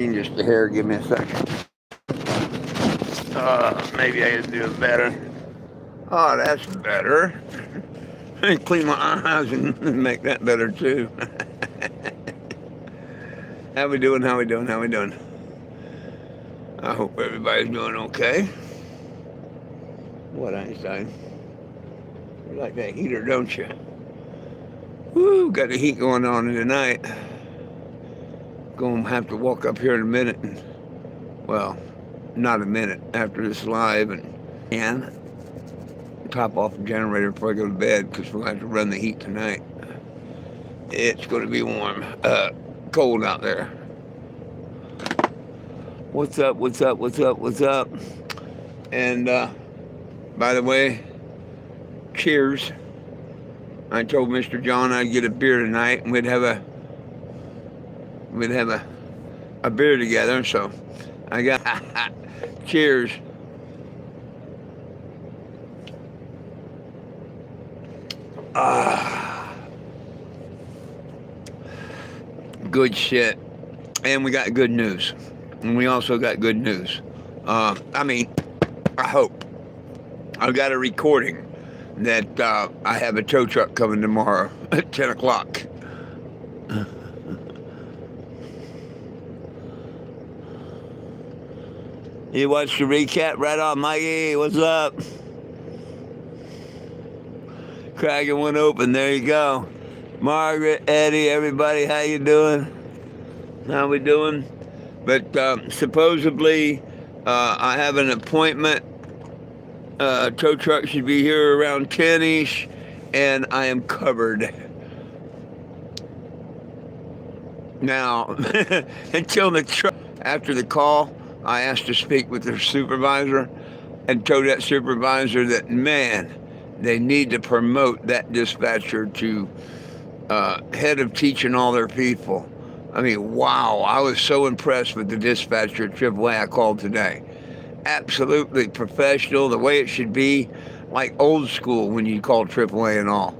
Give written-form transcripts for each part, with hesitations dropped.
Just a hair, give me a second. Maybe I could do it better. Oh, that's better. Clean my eyes and make that better too. How we doing? How we doing? How we doing? I hope everybody's doing okay. What, Einstein? You like that heater, don't you? Woo, got the heat going on tonight. Gonna have to walk up here in a minute and, well, not a minute after this live and top off the generator before I go to bed because we're going to have to run the heat tonight. It's going to be warm, cold out there. What's up, what's up, what's up, what's up? And by the way, cheers. I told Mr. John I'd get a beer tonight and we'd have a beer together, so I got cheers. Good shit. And we got good news. And we also got good news. I hope. I've got a recording that I have a tow truck coming tomorrow at 10 o'clock. You watched the recap? Right on, Mikey. What's up? Cracking one open. There you go. Margaret, Eddie, everybody, how you doing? How we doing? But supposedly, I have an appointment. Tow truck should be here around 10-ish, and I am covered. Now, until the truck, after the call, I asked to speak with their supervisor and told that supervisor that, man, they need to promote that dispatcher to head of teaching all their people. I mean, wow, I was so impressed with the dispatcher at AAA I called today. Absolutely professional, the way it should be, like old school when you call AAA and all.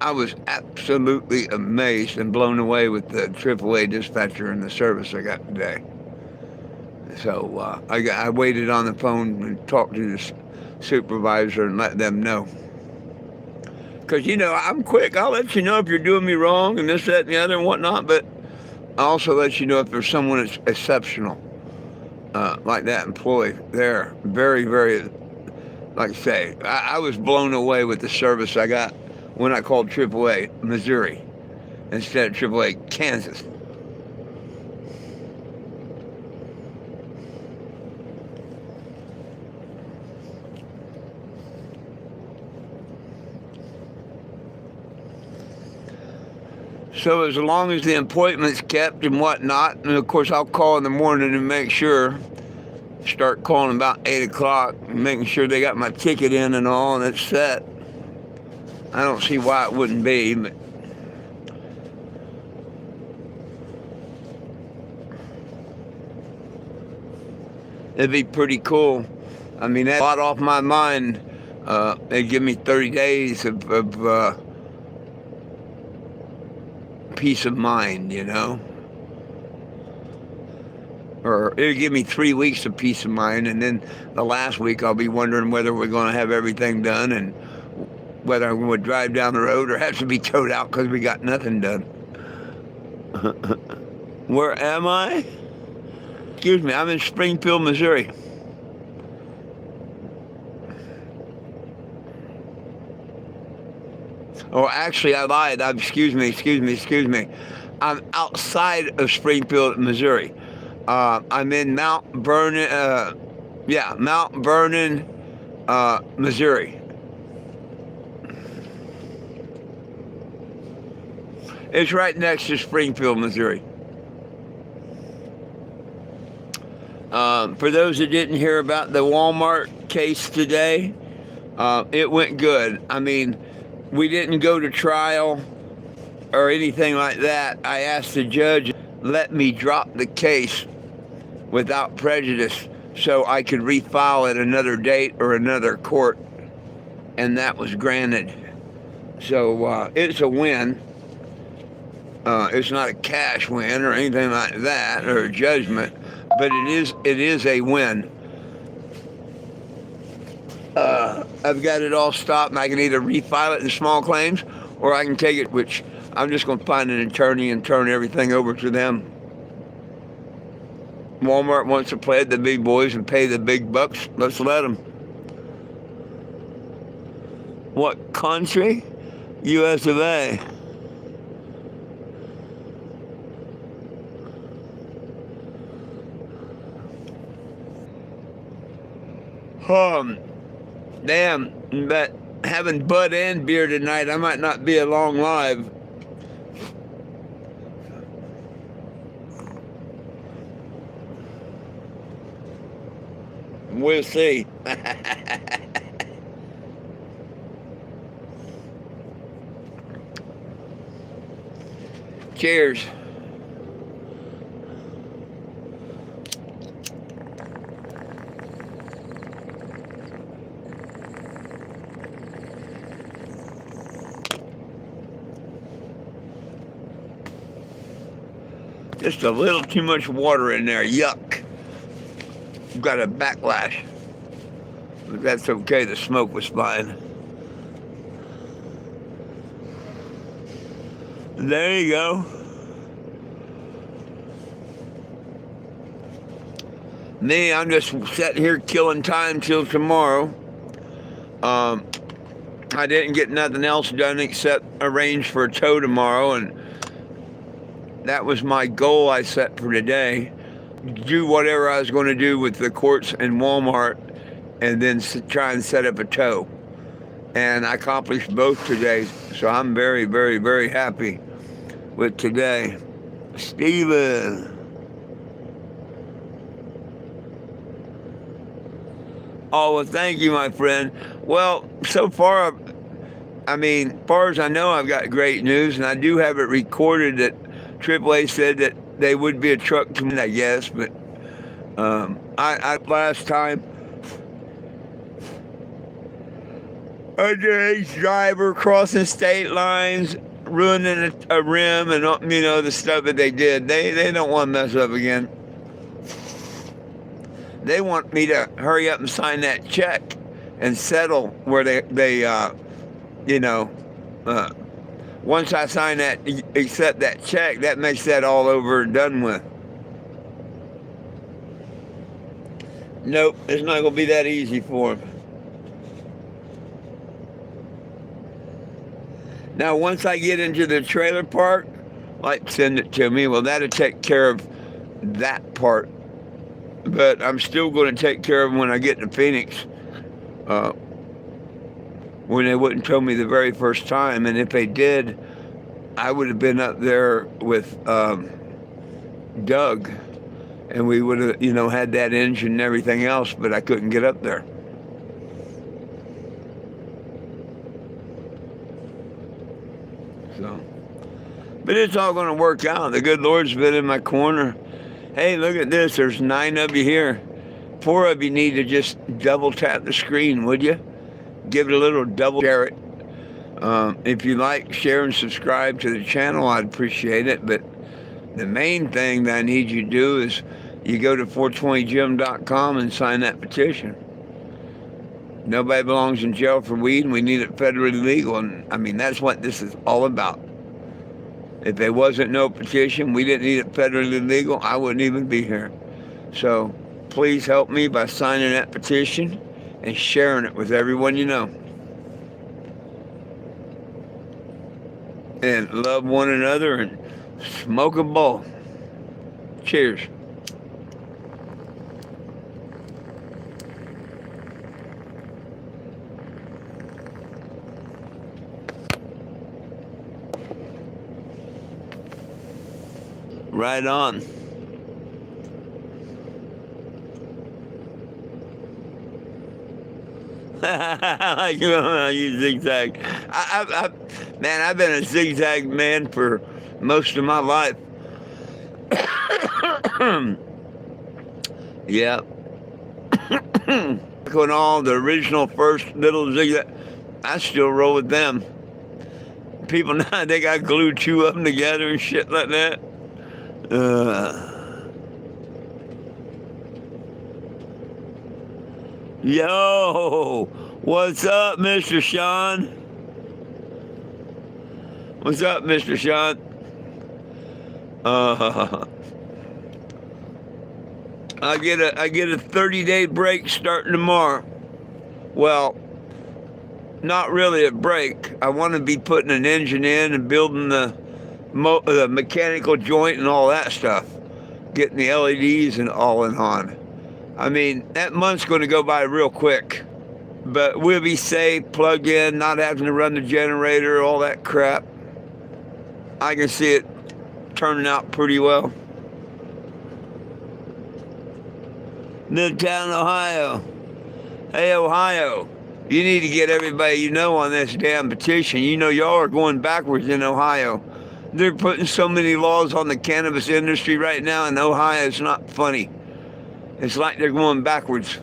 I was absolutely amazed and blown away with the AAA dispatcher and the service I got today. So I waited on the phone and talked to the supervisor and let them know. Because, I'm quick. I'll let you know if you're doing me wrong and this, that, and the other and whatnot, but I'll also let you know if there's someone that's exceptional, like that employee there. Very, very, like I say, I was blown away with the service I got when I called AAA Missouri instead of AAA Kansas. So as long as the appointment's kept and whatnot, and of course I'll call in the morning and make sure, start calling about 8 o'clock, making sure they got my ticket in and all, and it's set. I don't see why it wouldn't be, but it'd be pretty cool. I mean, that's a lot off my mind. They give me 30 days of peace of mind, or it'll give me 3 weeks of peace of mind, and then the last week I'll be wondering whether we're going to have everything done and whether I'm going to drive down the road or have to be towed out because we got nothing done. Where am I? Excuse me, I'm in Springfield, Missouri. Oh, actually, I lied. Excuse me. I'm outside of Springfield, Missouri. I'm in Mount Vernon, Missouri. It's right next to Springfield, Missouri. For those that didn't hear about the Walmart case today, it went good. I mean, we didn't go to trial or anything like that. I asked the judge, let me drop the case without prejudice so I could refile at another date or another court, and that was granted. So it's a win. It's not a cash win or anything like that, or a judgment, but it is a win. I've got it all stopped, and I can either refile it in small claims, or I can take it, which I'm just going to find an attorney and turn everything over to them. Walmart wants to play the big boys and pay the big bucks. Let's let them. What country? U.S. of A. Damn, but having Bud and beer tonight, I might not be a long live. We'll see. Cheers. Just a little too much water in there. Yuck. Got a backlash. But that's okay. The smoke was fine. There you go. Me, I'm just sitting here killing time till tomorrow. I didn't get nothing else done except arrange for a tow tomorrow, and that was my goal I set for today. Do whatever I was going to do with the courts and Walmart, and then try and set up a tow. And I accomplished both today, so I'm very, very, very happy with today. Steven. Oh, well, thank you, my friend. Well, so far, far as I know, I've got great news, and I do have it recorded that AAA said that they would be a truck to me, I guess, but I last time, underage driver crossing state lines, ruining a rim, and the stuff that they did. They don't want to mess up again. They want me to hurry up and sign that check and settle where once I sign that, accept that check, that makes that all over and done with. Nope, it's not going to be that easy for them. Now, once I get into the trailer park, like, send it to me. Well, that'll take care of that part. But I'm still going to take care of them when I get to Phoenix. When they wouldn't tell me the very first time. And if they did, I would have been up there with Doug. And we would have, had that engine and everything else, but I couldn't get up there. So, but it's all going to work out. The good Lord's been in my corner. Hey, look at this. There's 9 of you here. 4 of you need to just double tap the screen, would you? Give it a little double share it. If you like, share and subscribe to the channel, I'd appreciate it. But the main thing that I need you to do is you go to 420jim.com and sign that petition. Nobody belongs in jail for weed, and we need it federally legal. And that's what this is all about. If there wasn't no petition, we didn't need it federally legal, I wouldn't even be here. So please help me by signing that petition and sharing it with everyone you know. And love one another and smoke a bowl. Cheers. Right on. You zigzag. I've been a zigzag man for most of my life. Yeah. When all the original first little zigzag, I still roll with them. people now, they got glue two of them together and shit like that. Yo, what's up, Mr. Sean? What's up, Mr. Sean? I get a 30-day break starting tomorrow. Well, not really a break. I want to be putting an engine in and building the mechanical joint and all that stuff, getting the LEDs and all in on. I mean, that month's going to go by real quick, but we'll be safe, plugged in, not having to run the generator, all that crap. I can see it turning out pretty well. Midtown, Ohio. Hey, Ohio, you need to get everybody you know on this damn petition. You know, y'all are going backwards in Ohio. They're putting so many laws on the cannabis industry right now in Ohio, it's not funny. It's like they're going backwards.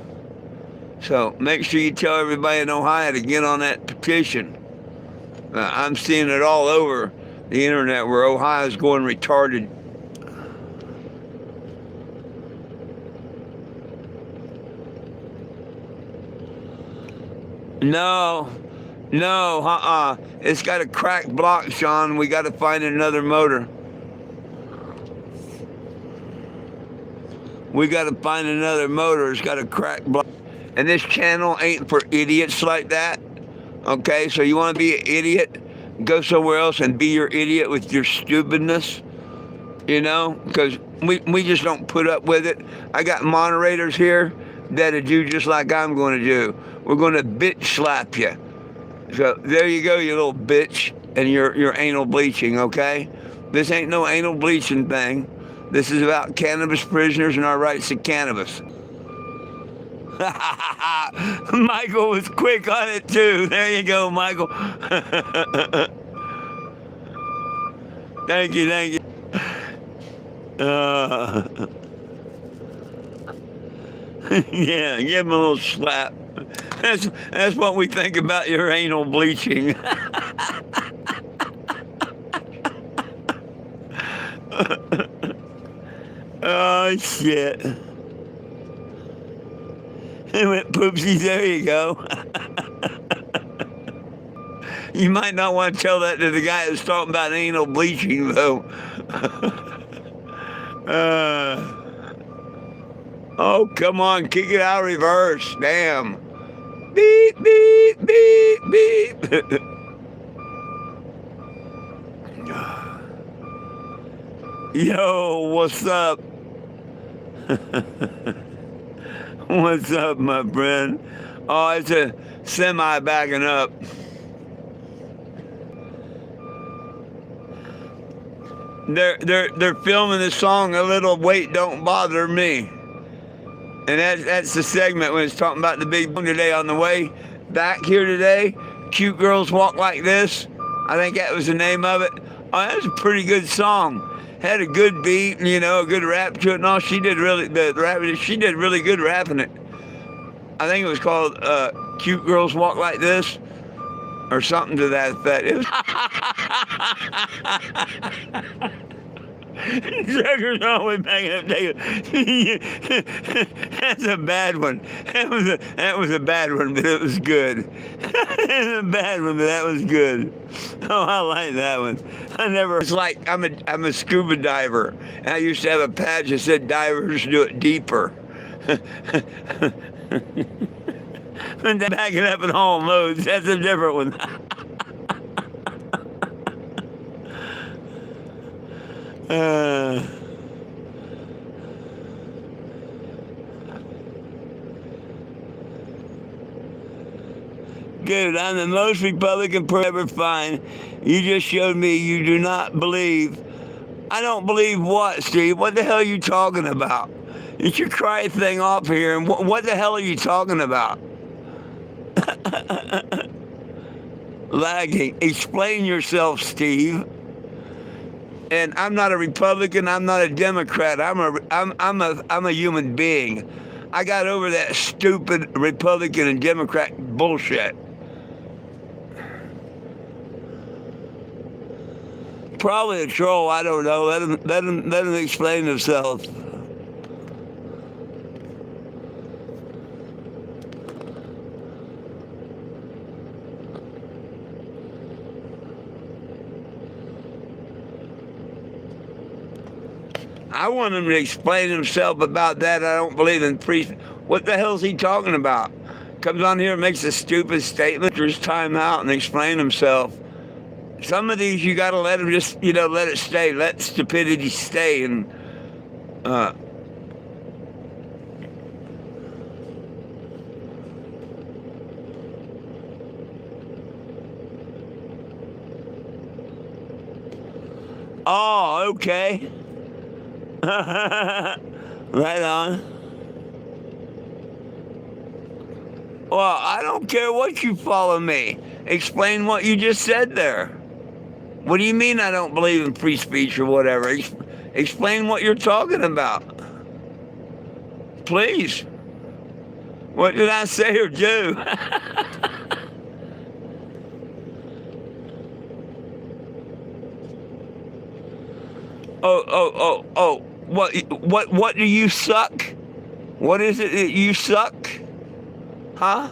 So make sure you tell everybody in Ohio to get on that petition. I'm seeing it all over the internet where Ohio's going retarded. No, it's got a cracked block, Sean. We got to find another motor. We got to find another motor. It's got a cracked block. And this channel ain't for idiots like that. Okay, so you want to be an idiot? Go somewhere else and be your idiot with your stupidness. You know, because we just don't put up with it. I got moderators here that'll do just like I'm going to do. We're going to bitch slap you. So there you go, you little bitch, and your anal bleaching, okay? This ain't no anal bleaching thing. This is about cannabis prisoners and our rights to cannabis. Michael was quick on it too. There you go, Michael. Thank you. Yeah, give him a little slap. That's what we think about your anal bleaching. Oh, shit. It went poopsies, there you go. You might not want to tell that to the guy that's talking about anal bleaching, though. Oh, come on, kick it out of reverse. Damn. Beep, beep, beep, beep. Yo, what's up? What's up, my friend? Oh, it's a semi backing up. They're filming the song "A Little Weight Don't Bother Me," and that's the segment when it's talking about the big boom today on the way back here today. Cute Girls Walk Like This. I think that was the name of it. Oh, that's a pretty good song. Had a good beat, you know, a good rap to it and all. She did really good rapping it. I think it was called Cute Girls Walk Like This or something to that effect. It was Sugar's always banging up. That's a bad one. That was a bad one, but it was good. It's a bad one, but that was good. Oh, I like that one. It's like I'm a scuba diver, and I used to have a patch that said divers do it deeper. And then back it up in haul loads. That's a different one. Dude, I'm the most Republican person ever find. You just showed me you do not believe. I don't believe what, Steve? What the hell are you talking about? You should cry a thing off here. And what the hell are you talking about? Lagging. Explain yourself, Steve. And I'm not a Republican. I'm not a Democrat. I'm a human being. I got over that stupid Republican and Democrat bullshit. Probably a troll. I don't know. Let him explain himself. I want him to explain himself about that. I don't believe in priest. What the hell is he talking about? Comes on here and makes a stupid statement, or his time out and explain himself. Some of these you got to let him just, let it stay. Let stupidity stay. And oh, okay. Right on. Well, I don't care what you follow me. Explain what you just said there. What do you mean I don't believe in free speech or whatever? Explain what you're talking about. Please. What did I say or do? Oh. What do you suck? What is it that you suck? Huh?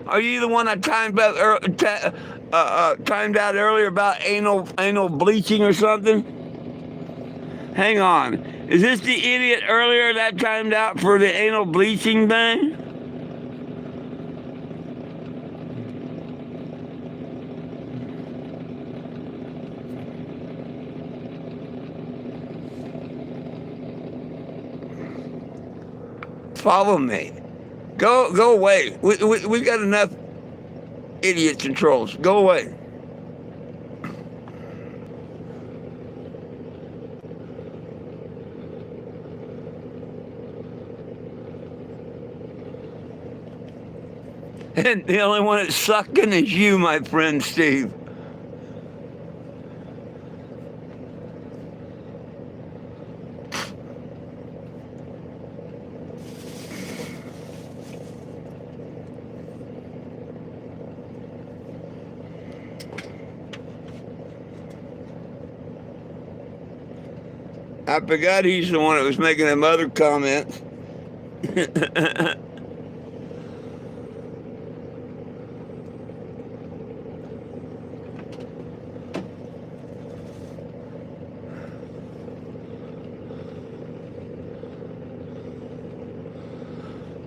Are you the one I timed out earlier about anal bleaching or something? Hang on. Is this the idiot earlier that timed out for the anal bleaching thing? Follow me. Go away. We got enough idiots and trolls. Go away. And the only one that's sucking is you, my friend Steve. I forgot he's the one that was making them other comments.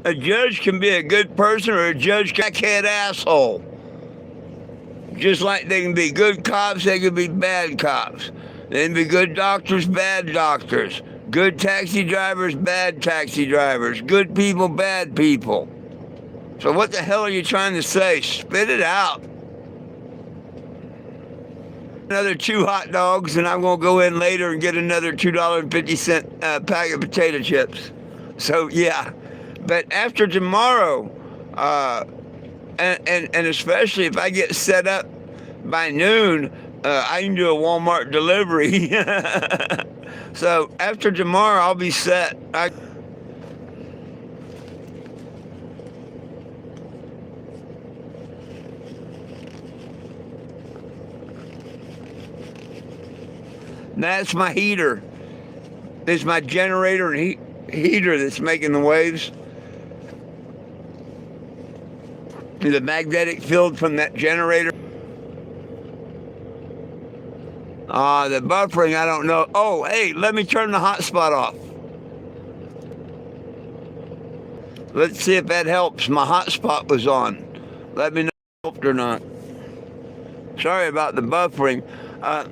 A judge can be a good person, or a judge can be a crackhead asshole. Just like they can be good cops, they can be bad cops. They can be good doctors, bad doctors. Good taxi drivers, bad taxi drivers. Good people, bad people. So what the hell are you trying to say? Spit it out. Another 2 hot dogs, and I'm going to go in later and get another $2.50 pack of potato chips. So, yeah. But after tomorrow, and especially if I get set up by noon, I can do a Walmart delivery. So after tomorrow, I'll be set. That's my heater. It's my generator and heater that's making the waves. The magnetic field from that generator. The buffering, I don't know. Oh, hey, let me turn the hotspot off. Let's see if that helps. My hotspot was on. Let me know if it helped or not. Sorry about the buffering.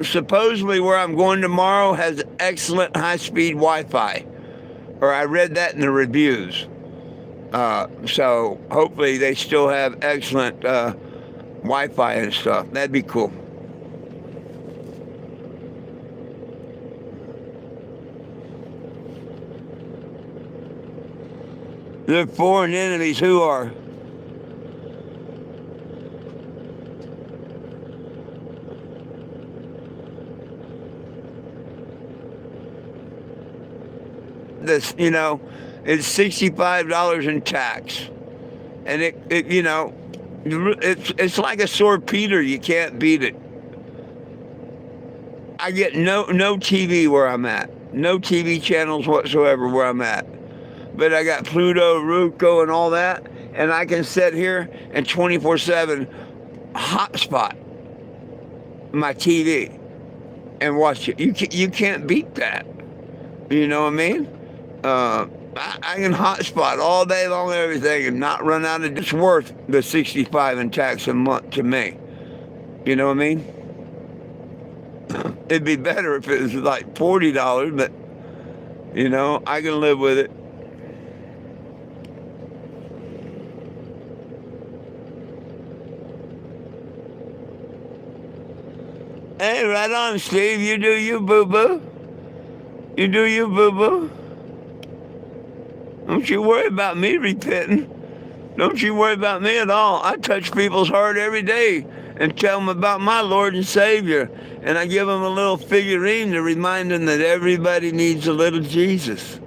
Supposedly where I'm going tomorrow has excellent high-speed Wi-Fi. Or I read that in the reviews. So hopefully they still have excellent Wi-Fi and stuff. That'd be cool. They're foreign enemies. Who are? This, it's $65 in tax, and it's like a sore Peter. You can't beat it. I get no TV where I'm at. No TV channels whatsoever where I'm at. But I got Pluto, Roku, and all that, and I can sit here and 24/7 hotspot my TV and watch it. You can't beat that. You know what I mean? I can hotspot all day long and everything and not run out of. It's worth the $65 in tax a month to me. You know what I mean? It'd be better if it was like $40, but you know, I can live with it. Hey, right on, Steve. You do you, boo-boo. You do you, boo-boo. Don't you worry about me repenting. Don't you worry about me at all. I touch people's heart every day and tell them about my Lord and Savior. And I give them a little figurine to remind them that everybody needs a little Jesus.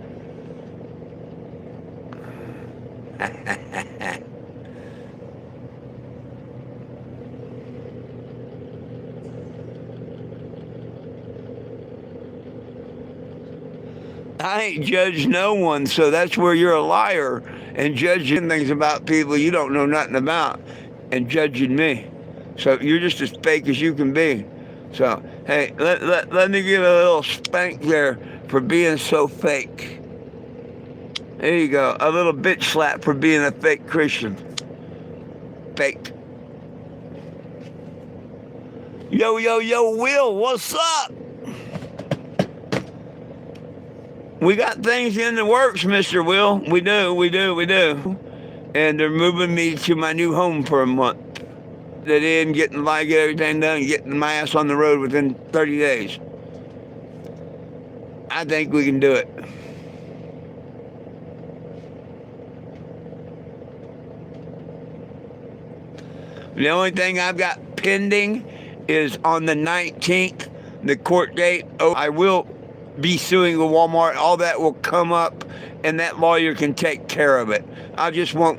I ain't judged no one, so that's where you're a liar and judging things about people you don't know nothing about and judging me. So you're just as fake as you can be. So, hey, let me give a little spank there for being so fake. There you go. A little bitch slap for being a fake Christian. Fake. Yo, Will, what's up? We got things in the works, Mr. Will. We do. And they're moving me to my new home for a month. That in, get everything done, getting my ass on the road within 30 days. I think we can do it. The only thing I've got pending is on the 19th, the court date. Oh, I will be suing the Walmart. All that will come up, and that lawyer can take care of it. I just won't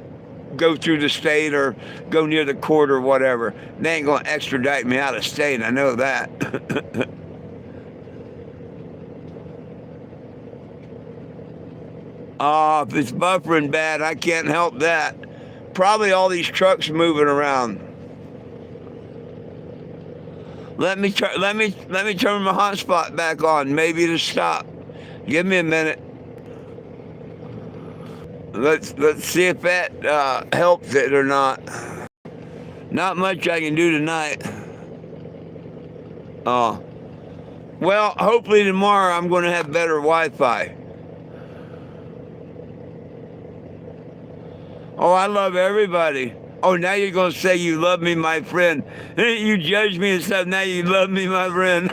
go through the state or go near the court or whatever. They ain't going to extradite me out of state. I know that. If it's buffering bad, I can't help that. Probably all these trucks moving around. Let me turn my hotspot back on. Maybe it'll stop. Give me a minute. Let's see if that helps it or not. Not much I can do tonight. Oh. Well, hopefully tomorrow I'm going to have better Wi-Fi. Oh, I love everybody. Oh, now you're going to say you love me, my friend. You judge me and stuff. Now you love me, my friend.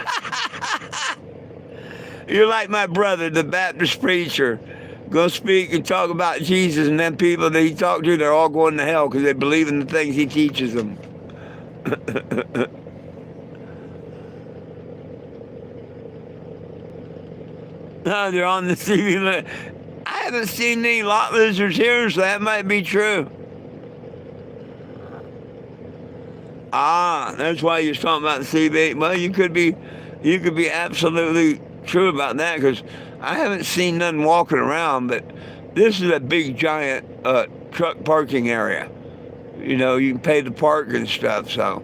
You're like my brother, the Baptist preacher. Go speak and talk about Jesus, and then people that he talked to, they're all going to hell because they believe in the things he teaches them. No, they're on the TV. I haven't seen any lot lizards here, so that might be true. Ah, that's why you're talking about the CB. Well, you could be absolutely true about that because I haven't seen nothing walking around. But this is a big, giant truck parking area. You know, you can pay to park and stuff. So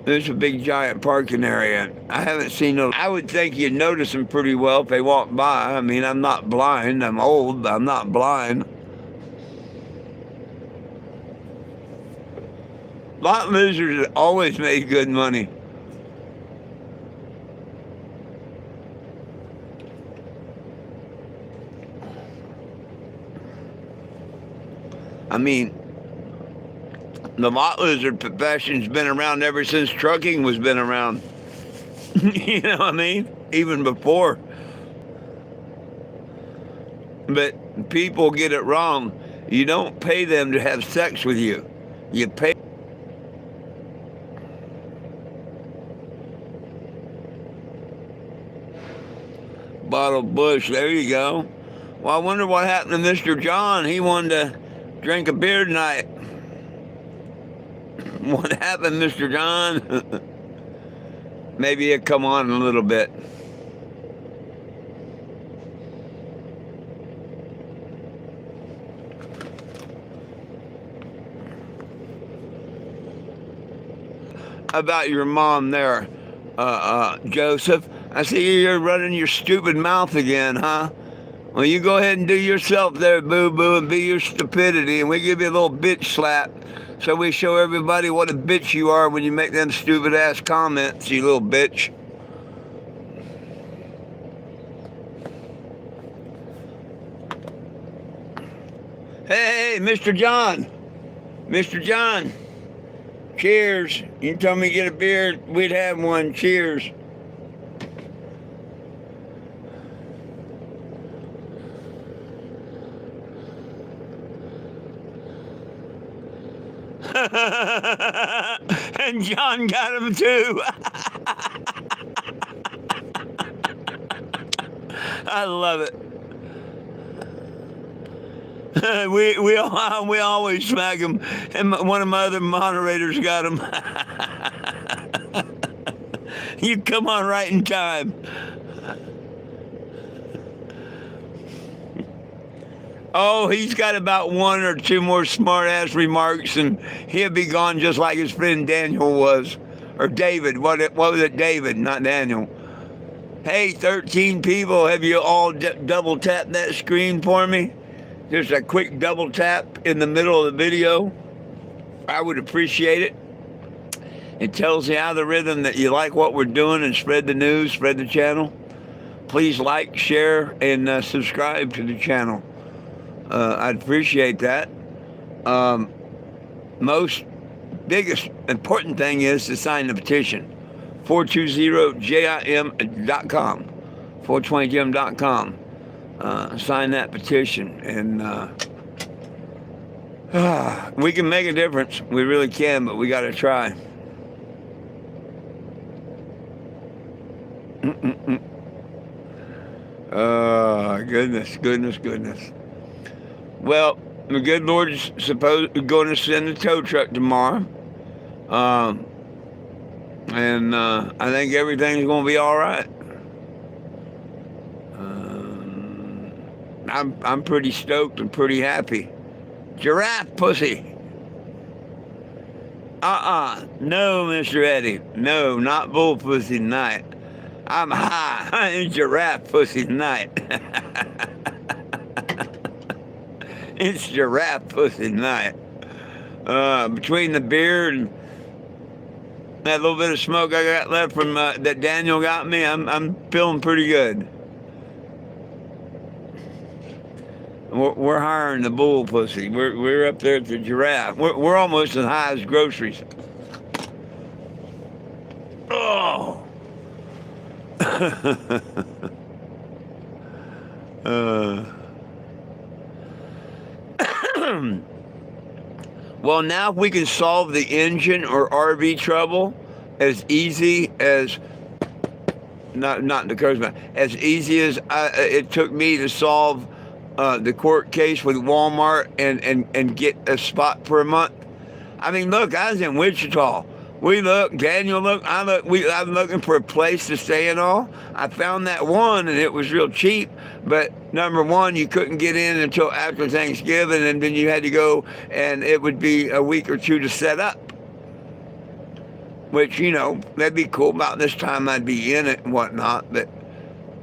there's a big, giant parking area. I haven't seen no. I would think you'd notice them pretty well if they walk by. I mean, I'm not blind. I'm old, but I'm not blind. Lot lizards always made good money. I mean, the lot lizard profession's been around ever since trucking was been around. You know what I mean? Even before. But people get it wrong. You don't pay them to have sex with you. You pay. Bottle Bush, there you go. Well, I wonder what happened to Mr. John. He wanted to drink a beer tonight. What happened, Mr. John? Maybe he'll come on in a little bit. About your mom there, Joseph. I see you're running your stupid mouth again, huh? Well, you go ahead and do yourself there, boo-boo, and be your stupidity, and we give you a little bitch slap so we show everybody what a bitch you are when you make them stupid-ass comments, you little bitch. Hey, Mr. John. Mr. John. Cheers. You told me to get a beer, we'd have one. Cheers. And John got him too. I love it. we always smack him, and one of my other moderators got him. You come on right in time. Oh, he's got about one or two more smart-ass remarks, and he'll be gone just like his friend Daniel was. Or David. What was it? David, not Daniel. Hey, 13 people, have you all double tapped that screen for me? Just a quick double tap in the middle of the video. I would appreciate it. It tells the algorithm that you like what we're doing and spread the news, spread the channel. Please like, share, and subscribe to the channel. I'd appreciate that. Most biggest important thing is to sign the petition. 420jim.com. 420jim.com. Sign that petition, and we can make a difference. We really can, but we got to try. Oh, goodness. Well, the good Lord's going to send a tow truck tomorrow. And I think everything's going to be all right. I'm pretty stoked and pretty happy. Giraffe pussy. No, Mr. Eddie. No, not bull pussy tonight. I'm high. I'm giraffe pussy tonight. It's giraffe pussy tonight. Between the beer and that little bit of smoke I got left from that Daniel got me, I'm feeling pretty good. We're hiring the bull pussy. We're up there at the giraffe. We're almost as high as groceries. Oh. Well, now if we can solve the engine or RV trouble as easy as not the curse, as easy as it took me to solve the court case with Walmart and get a spot for a month. I mean, look, I was in Wichita. We looked, Daniel looked, I'm looking for a place to stay and all. I found that one, and it was real cheap. But number one, you couldn't get in until after Thanksgiving, and then you had to go, and it would be a week or two to set up. Which, that'd be cool. About this time I'd be in it and whatnot. But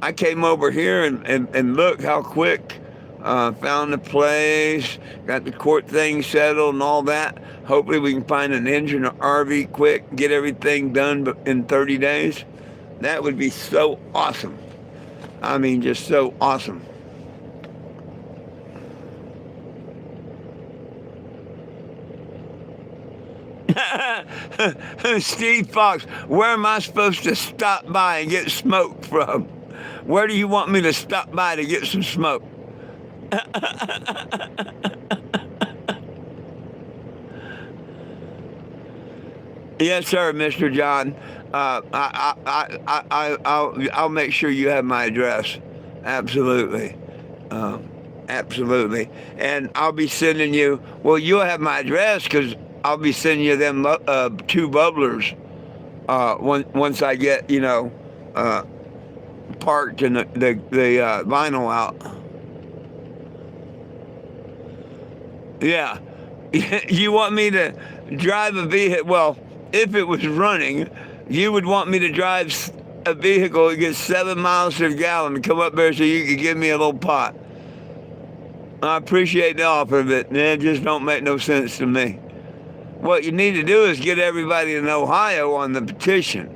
I came over here and look how quick. Found the place, got the court thing settled and all that. Hopefully we can find an engine or RV quick, get everything done in 30 days. That would be so awesome. I mean, just so awesome. Steve Fox, where am I supposed to stop by and get smoke from? Where do you want me to stop by to get some smoke? Yes, sir, Mr. John. I'll make sure you have my address. Absolutely. Absolutely. And I'll be sending you, well, you'll have my address because I'll be sending you them 2 bubblers once I get, uh, parked and the vinyl out. Yeah. You want me to drive a vehicle? Well, if it was running, you would want me to drive a vehicle that gets 7 miles to the gallon and come up there so you could give me a little pot. I appreciate the offer, but it just don't make no sense to me. What you need to do is get everybody in Ohio on the petition.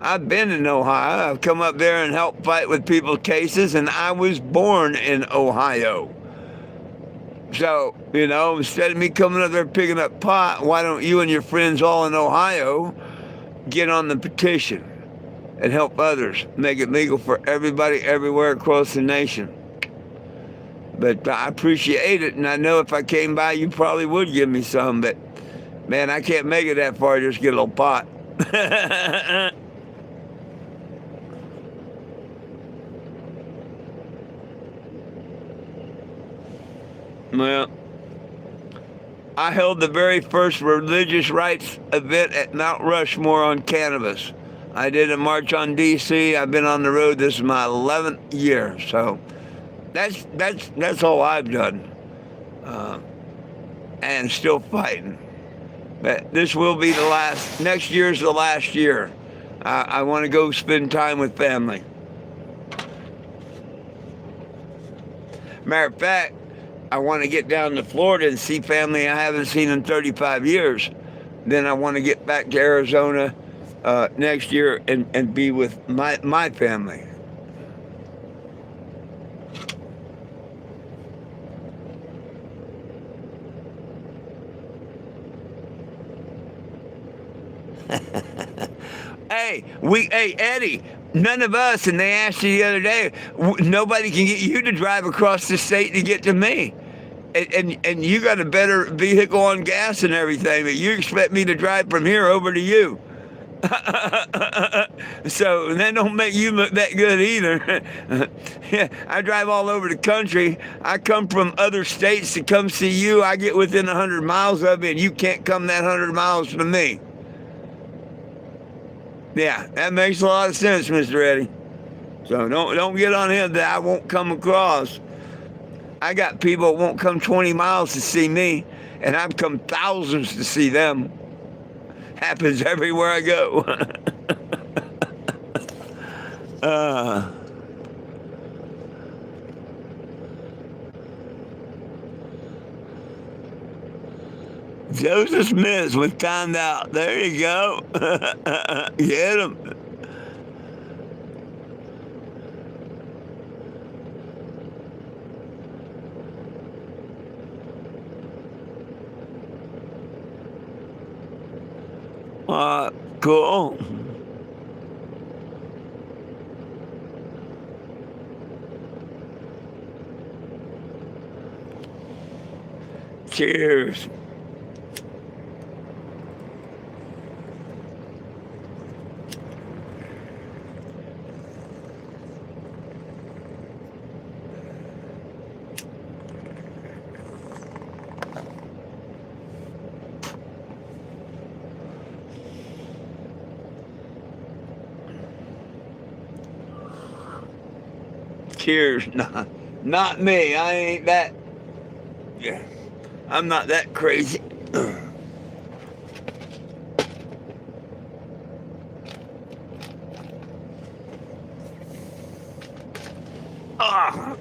I've been in Ohio. I've come up there and helped fight with people's cases, and I was born in Ohio. So, instead of me coming up there picking up pot, why don't you and your friends all in Ohio get on the petition and help others make it legal for everybody everywhere across the nation? But I appreciate it, and I know if I came by, you probably would give me some, but man, I can't make it that far, just get a little pot. Well, I held the very first religious rights event at Mount Rushmore on cannabis. I did a march on D.C. I've been on the road. This is my 11th year, so that's all I've done, and still fighting. But this will be the last. Next year's the last year. I want to go spend time with family. Matter of fact, I want to get down to Florida and see family I haven't seen in 35 years. Then I want to get back to Arizona next year and be with my family. Hey, Eddie, none of us, and they asked you the other day, nobody can get you to drive across the state to get to me. And you got a better vehicle on gas and everything, but you expect me to drive from here over to you. So that don't make you look that good either. Yeah, I drive all over the country. I come from other states to come see you. I get within 100 miles of you, and you can't come that 100 miles to me. Yeah, that makes a lot of sense, Mr. Eddie. So don't get on him that I won't come across. I got people that won't come 20 miles to see me, and I've come thousands to see them. Happens everywhere I go. Joseph Smith was timed out. There you go. Get him. Cool. Cheers. Cheers. Not me. I ain't that. Yeah, I'm not that crazy.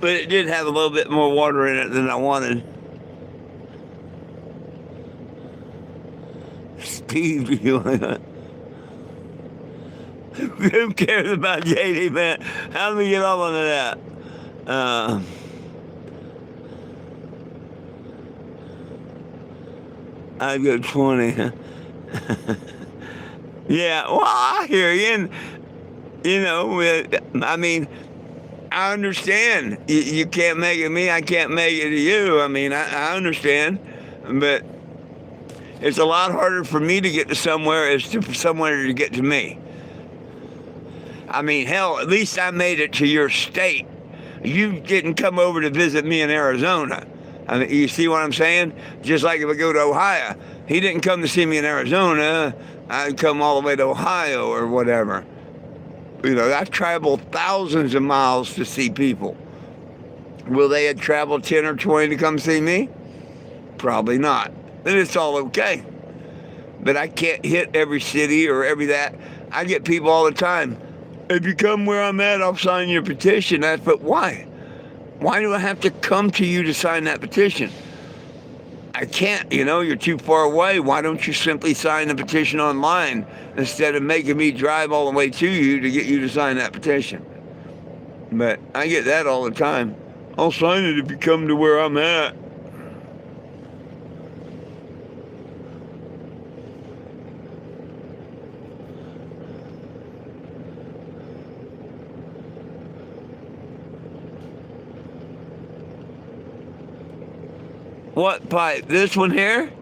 But it did have a little bit more water in it than I wanted. Steve, who cares about JD, man? How do we get off onto that? I'd go 20. Yeah, well, I hear you. And, I mean, I understand. You can't make it me, I can't make it you. I mean, I understand. But it's a lot harder for me to get to somewhere as to for somewhere to get to me. I mean, hell, at least I made it to your state. You didn't come over to visit me in Arizona. I mean, you see what I'm saying? Just like if I go to Ohio, he didn't come to see me in Arizona, I'd come all the way to Ohio or whatever. I've traveled thousands of miles to see people. Will they have traveled 10 or 20 to come see me? Probably not. And it's all okay. But I can't hit every city or every that. I get people all the time. If you come where I'm at, I'll sign your petition. But why? Why do I have to come to you to sign that petition? I can't, you're too far away. Why don't you simply sign the petition online instead of making me drive all the way to you to get you to sign that petition? But I get that all the time. I'll sign it if you come to where I'm at. What pipe? This one here?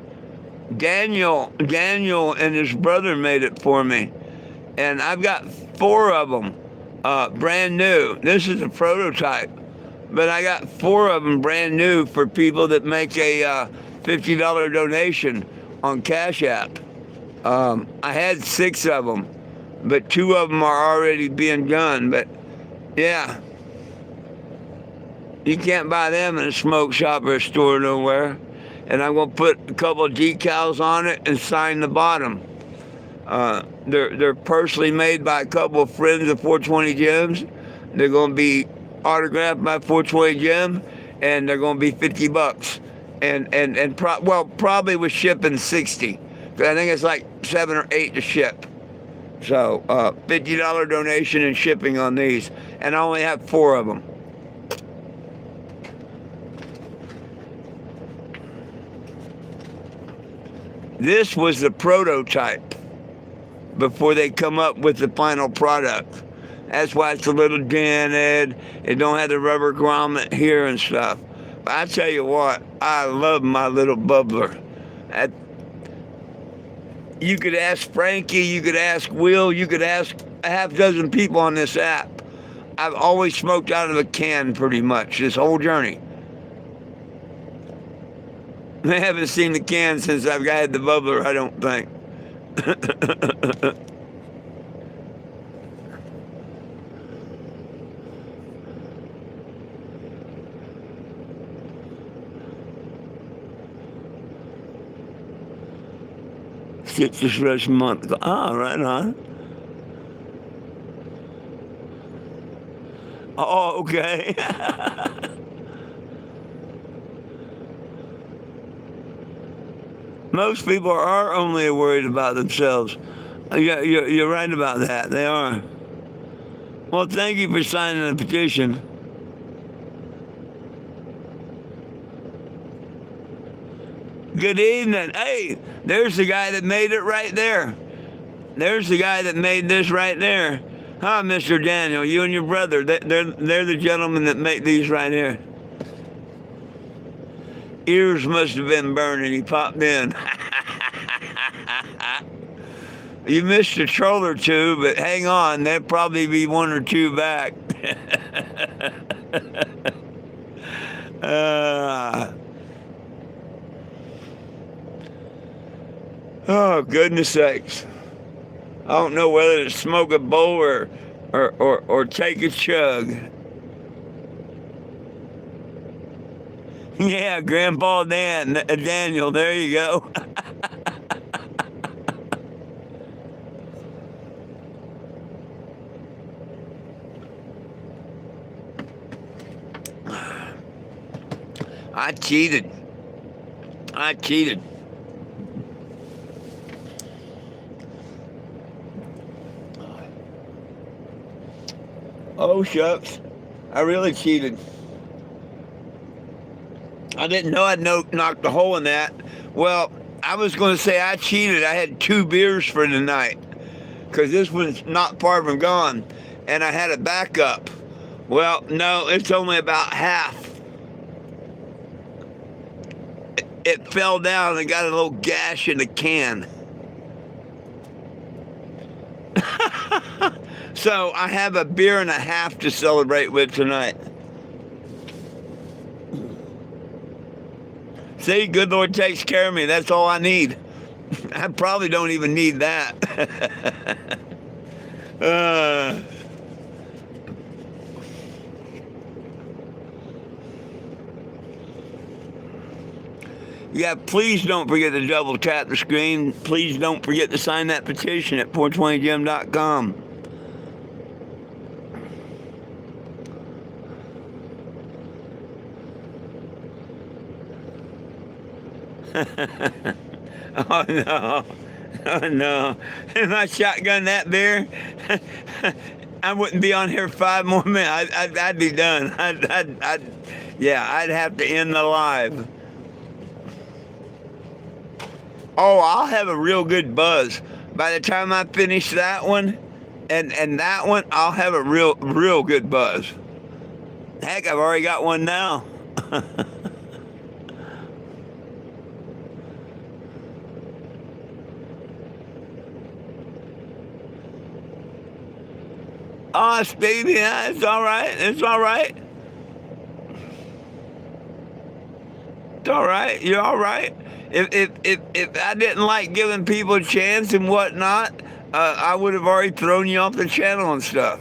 Daniel and his brother made it for me. And I've got 4 of them, brand new. This is a prototype. But I got 4 of them brand new for people that make a $50 donation on Cash App. I had 6 of them, but 2 of them are already being done. But yeah, you can't buy them in a smoke shop or a store nowhere. And I'm going to put a couple of decals on it and sign the bottom. They're personally made by a couple of friends of 420 Gems. They're going to be autographed by 420 Gem, and they're going to be $50. And probably with shipping 60. Because I think it's like 7 or 8 to ship. So $50 donation and shipping on these. And I only have 4 of them. This was the prototype before they come up with the final product. That's why it's a little dented. It don't have the rubber grommet here and stuff. But I tell you what, I love my little bubbler. You could ask Frankie, you could ask Will, you could ask a half dozen people on this app. I've always smoked out of a can pretty much this whole journey. They haven't seen the can since I've had the bubbler, I don't think. This first month. Ah, right on. Oh, okay. Most people are only worried about themselves. You're right about that. They are. Well, thank you for signing the petition. Good evening. Hey, there's the guy that made it right there. There's the guy that made this right there. Hi, Mr. Daniel. You and your brother. They're the gentlemen that make these right here. Ears must have been burning. He popped in. You missed a troll or two, but hang on. There'll probably be 1 or 2 back. Oh, goodness sakes. I don't know whether to smoke a bowl or take a chug. Yeah, Grandpa Daniel, there you go. I cheated. Oh, shucks. I really cheated. I didn't know I'd knocked a hole in that. Well, I was going to say I cheated. I had 2 beers for the night because this was not far from gone, and I had a backup. Well, no, it's only about half. It fell down and got a little gash in the can. So I have a beer and a half to celebrate with tonight. See, good Lord takes care of me. That's all I need. I probably don't even need that. uh, yeah, please don't forget to double tap the screen. Please don't forget to sign that petition at 420gem.com. Oh no. Oh no. If I shotgun that beer, I wouldn't be on here 5 more minutes. I'd be done. Yeah, I'd have to end the live. Oh, I'll have a real good buzz. By the time I finish that one and that one, I'll have a real good buzz. Heck, I've already got one now. Oh, baby, yeah, it's all right. It's all right. It's all right. You're all right. If I didn't like giving people a chance and whatnot, I would have already thrown you off the channel and stuff.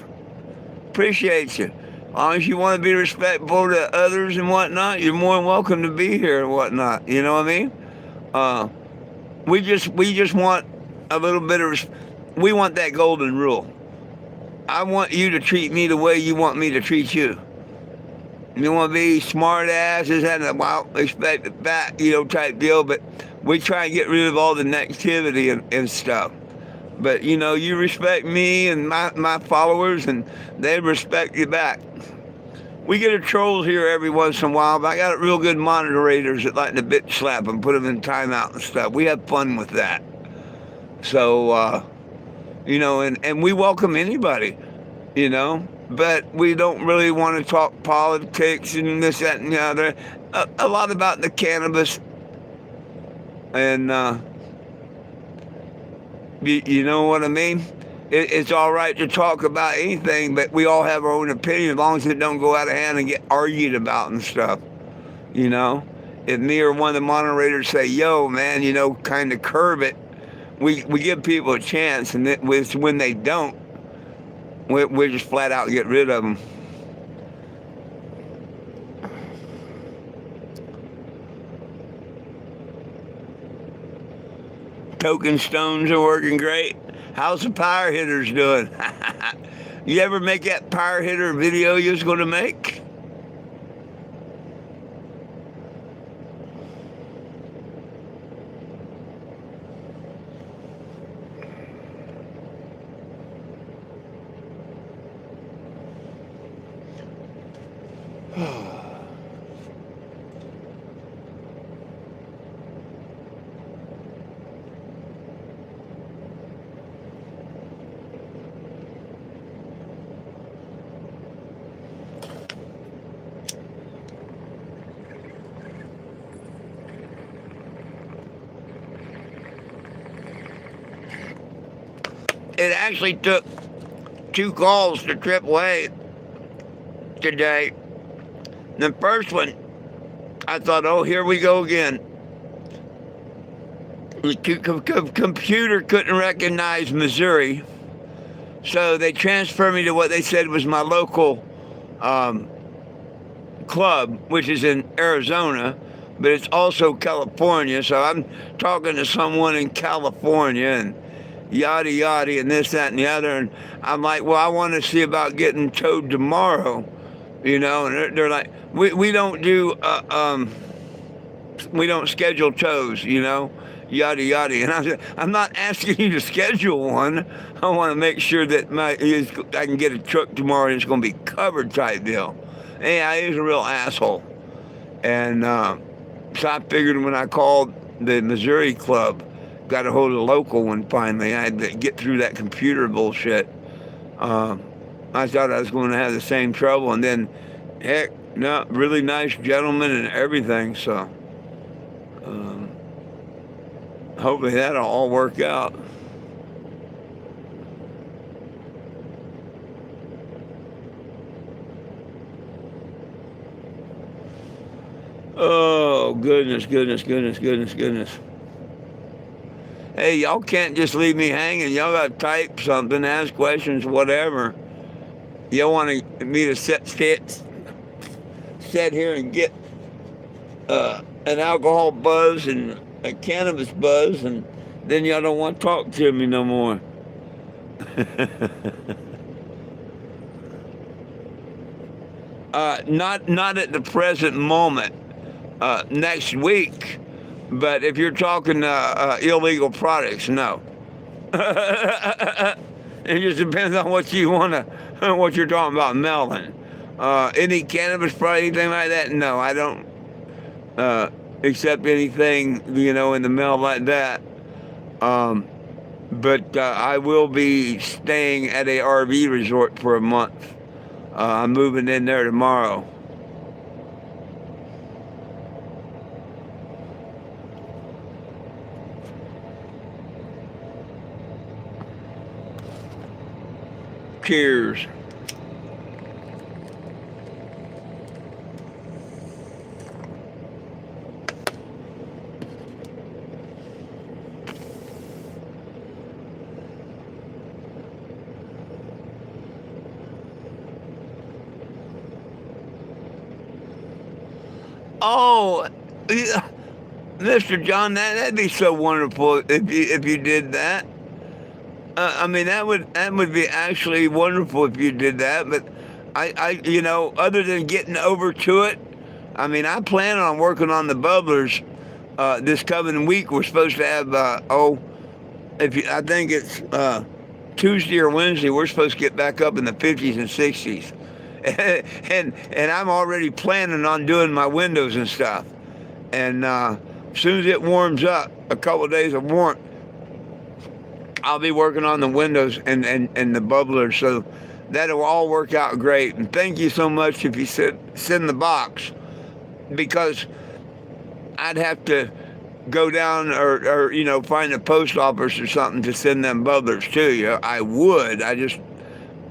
Appreciate you. As long as you want to be respectful to others and whatnot, you're more than welcome to be here and whatnot. You know what I mean? We just want a little bit of. We want that golden rule. I want you to treat me the way you want me to treat you. You want to be smart asses and expect it back, type deal. But we try and get rid of all the negativity and stuff. But you respect me and my followers, and they respect you back. We get a trolls here every once in a while, but I got real good moderators that like to bitch slap and put them in timeout and stuff. We have fun with that. So, and we welcome anybody, but we don't really want to talk politics and this, that, and the other. A lot about the cannabis and, you know what I mean? It's all right to talk about anything, but we all have our own opinion as long as it don't go out of hand and get argued about and stuff, If me or one of the moderators say, yo, man, kind of curb it, we give people a chance, and when they don't, we just flat out get rid of them. Token stones are working great. How's the power hitters doing? You ever make that power hitter video you was going to make? It actually took 2 calls to AAA today. The first one, I thought, oh, here we go again. The computer couldn't recognize Missouri, so they transferred me to what they said was my local club, which is in Arizona, but it's also California. So I'm talking to someone in California and yada yada and this, that, and the other. And I'm like, well, I want to see about getting towed tomorrow, and they're like, we don't do we don't schedule tows, yada yada. And I said, I'm not asking you to schedule one. I want to make sure that I can get a truck tomorrow and it's going to be covered type deal. Yeah, he's a real asshole. And so I figured when I called the Missouri club, got a hold of the local one finally, I had to get through that computer bullshit. I thought I was going to have the same trouble, and then, heck, no, really nice gentleman and everything, so hopefully that'll all work out. Oh, goodness. Hey, y'all can't just leave me hanging. Y'all got to type something, ask questions, whatever. Y'all want me to sit here and get an alcohol buzz and a cannabis buzz, and then y'all don't want to talk to me no more. Not at the present moment. Next week, but if you're talking illegal products, no. It just depends on what you want to, what you're talking about, melon. Any cannabis product, anything like that? No, I don't accept anything, in the mail like that. Um, but I will be staying at a RV resort for a month. I'm moving in there tomorrow. Cheers. Oh, yeah, Mr. John, that'd be so wonderful if you did that. I mean, that would be actually wonderful if you did that. But other than getting over to it, I mean, I plan on working on the bubblers this coming week. We're supposed to have I think it's Tuesday or Wednesday. We're supposed to get back up in the 50s and 60s, and I'm already planning on doing my windows and stuff. And as soon as it warms up, a couple of days of warmth, I'll be working on the windows and the bubbler, so that'll all work out great. And thank you so much if you send the box, because I'd have to go down or find a post office or something to send them bubblers to you. I would. I just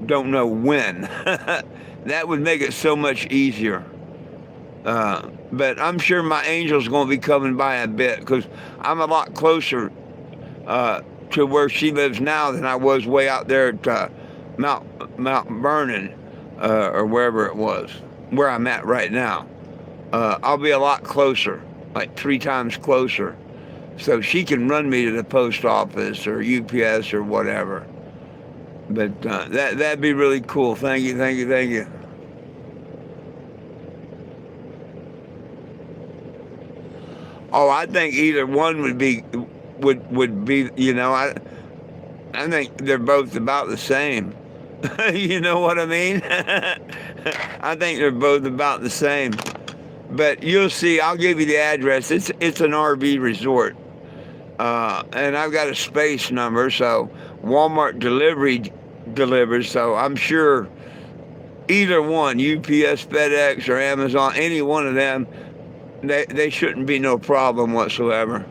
don't know when. That would make it so much easier. But I'm sure my angel's going to be coming by a bit, because I'm a lot closer to where she lives now than I was way out there at Mount Vernon or wherever it was, where I'm at right now. I'll be a lot closer, like 3 times closer, so she can run me to the post office or UPS or whatever. But that'd be really cool. Thank you, thank you, thank you. Oh, I think either one would be. I think they're both about the same. You know what I mean? I think they're both about the same. But you'll see. I'll give you the address. It's an RV resort, and I've got a space number. So Walmart delivery delivers. So I'm sure either one, UPS, FedEx, or Amazon, any one of them, they shouldn't be no problem whatsoever.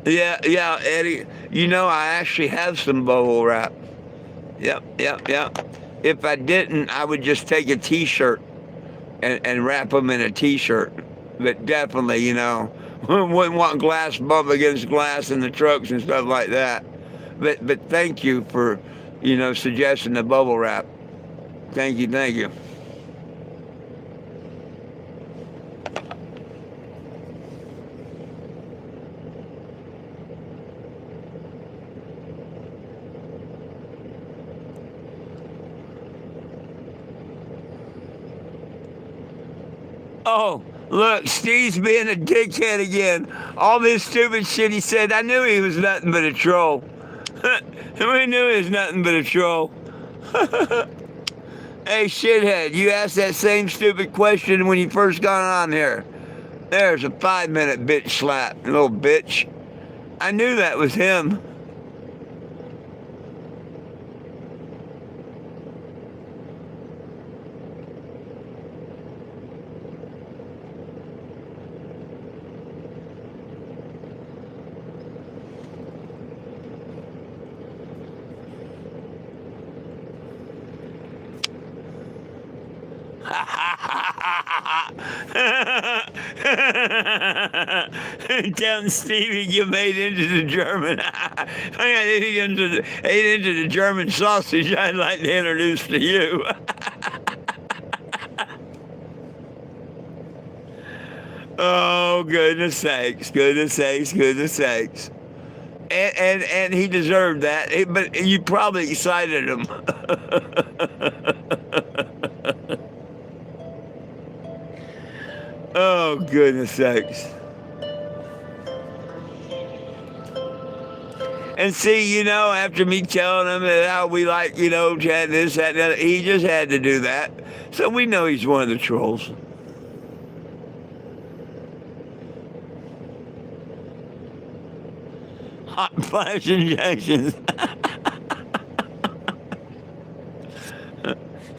Yeah, yeah, Eddie. I actually have some bubble wrap. Yep, yep, yep. If I didn't, I would just take a T-shirt and wrap them in a T-shirt. But definitely, wouldn't want glass bump against glass in the trucks and stuff like that. But thank you for, suggesting the bubble wrap. Thank you, thank you. Oh, look, Steve's being a dickhead again. All this stupid shit he said, I knew he was nothing but a troll. We knew he was nothing but a troll. Hey, shithead, you asked that same stupid question when you first got on here. There's a 5-minute bitch slap, little bitch. I knew that was him. Telling Stevie give 8 inches of German. I got 8 inches of German sausage I'd like to introduce to you. Oh, goodness sakes, goodness sakes, goodness sakes. And he deserved that, but you probably excited him. Oh, goodness sakes. And see, after me telling him that how we like, chat this, that, and that, he just had to do that. So we know he's one of the trolls. Hot flash injections.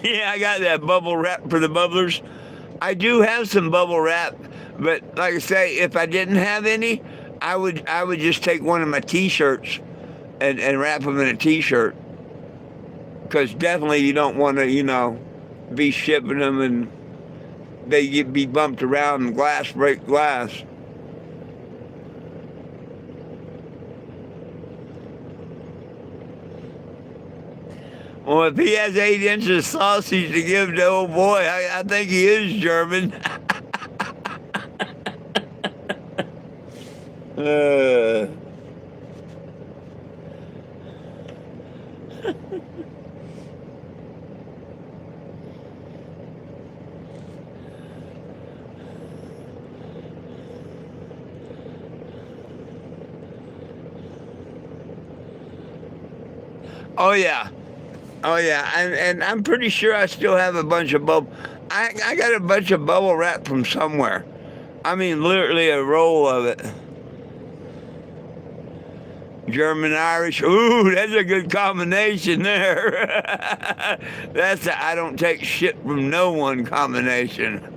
Yeah, I got that bubble wrap for the bubblers. I do have some bubble wrap, but like I say, if I didn't have any, I would just take one of my T-shirts and wrap them in a T-shirt. Because definitely you don't want to, be shipping them and they be bumped around and glass break glass. Well, if he has 8 inches of sausage to give to old boy, I think he is German. uh. Oh yeah. Oh yeah, and I'm pretty sure I still have a bunch of bubble. I got a bunch of bubble wrap from somewhere. I mean, literally a roll of it. German Irish. Ooh, that's a good combination there. That's a I don't take shit from no one combination.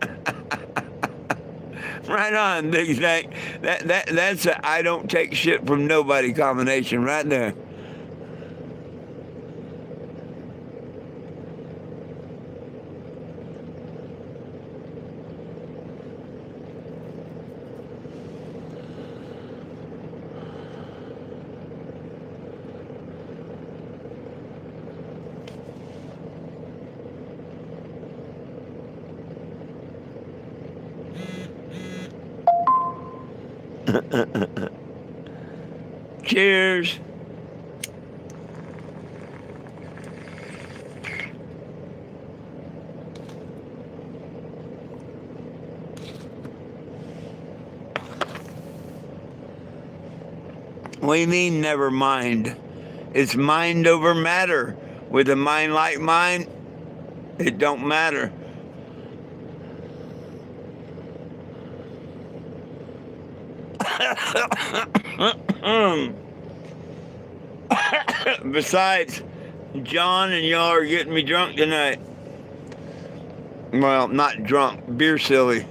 Right on, Big Snake. That's a I don't take shit from nobody combination right there. Cheers. What do you mean, never mind? It's mind over matter. With a mind like mine, it don't matter. Besides, John and y'all are getting me drunk tonight. Well, not drunk, beer silly.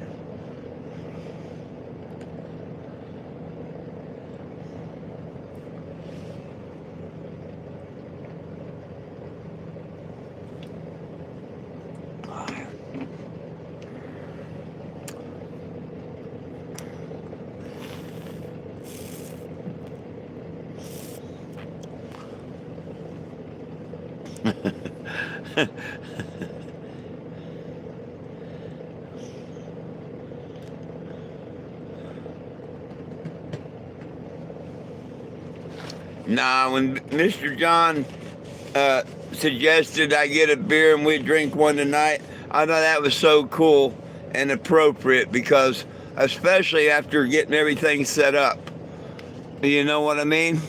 Nah, when Mr. John suggested I get a beer and we drink one tonight, I thought that was so cool and appropriate because, especially after getting everything set up. You know what I mean?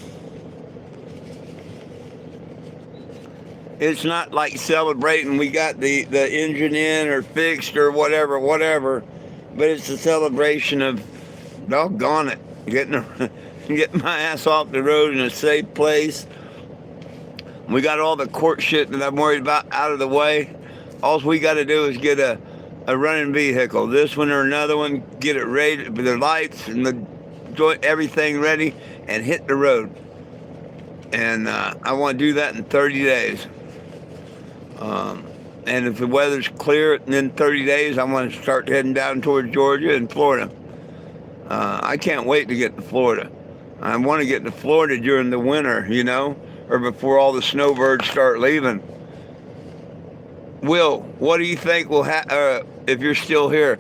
It's not like celebrating we got the engine in or fixed or whatever, but it's a celebration of, doggone it, getting my ass off the road in a safe place. We got all the court shit that I'm worried about out of the way. All we got to do is get a running vehicle, this one or another one, get it ready with the lights and the joint, everything ready, and hit the road. And I want to do that in 30 days. And if the weather's clear in 30 days, I want to start heading down towards Georgia and Florida. I can't wait to get to Florida. I want to get to Florida during the winter, or before all the snowbirds start leaving. Will, what do you think will happen if you're still here?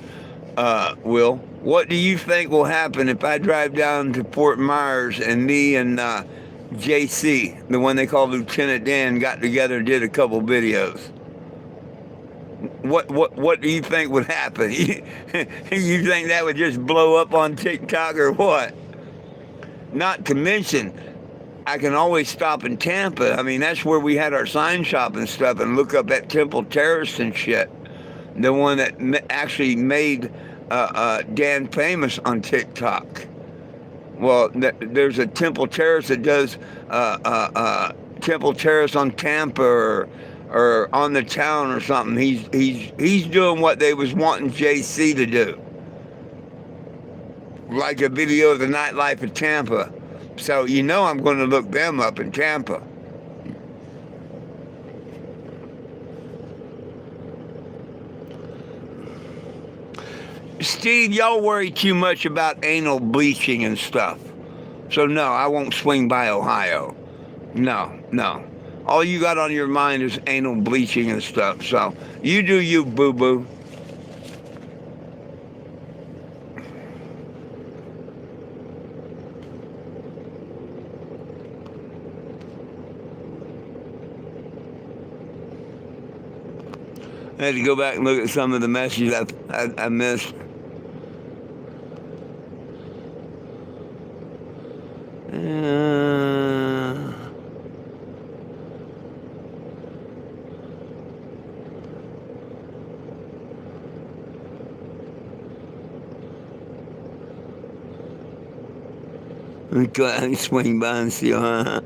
Will, what do you think will happen if I drive down to Fort Myers and me and JC, the one they call Lieutenant Dan, got together and did a couple videos? What do you think would happen? You think that would just blow up on TikTok or what? Not to mention, I can always stop in Tampa. I mean, that's where we had our sign shop and stuff, and look up at Temple Terrace and shit. The one that actually made Dan famous on TikTok. Well, there's a Temple Terrace that does Temple Terrace on Tampa or on the town or something. He's doing what they was wanting JC to do, like a video of the nightlife of Tampa. So I'm going to look them up in Tampa. Steve, y'all worry too much about anal bleaching and stuff. So no, I won't swing by Ohio. No. All you got on your mind is anal bleaching and stuff. So you do you, boo-boo. I had to go back and look at some of the messages I missed. Okay, swing by and see, huh?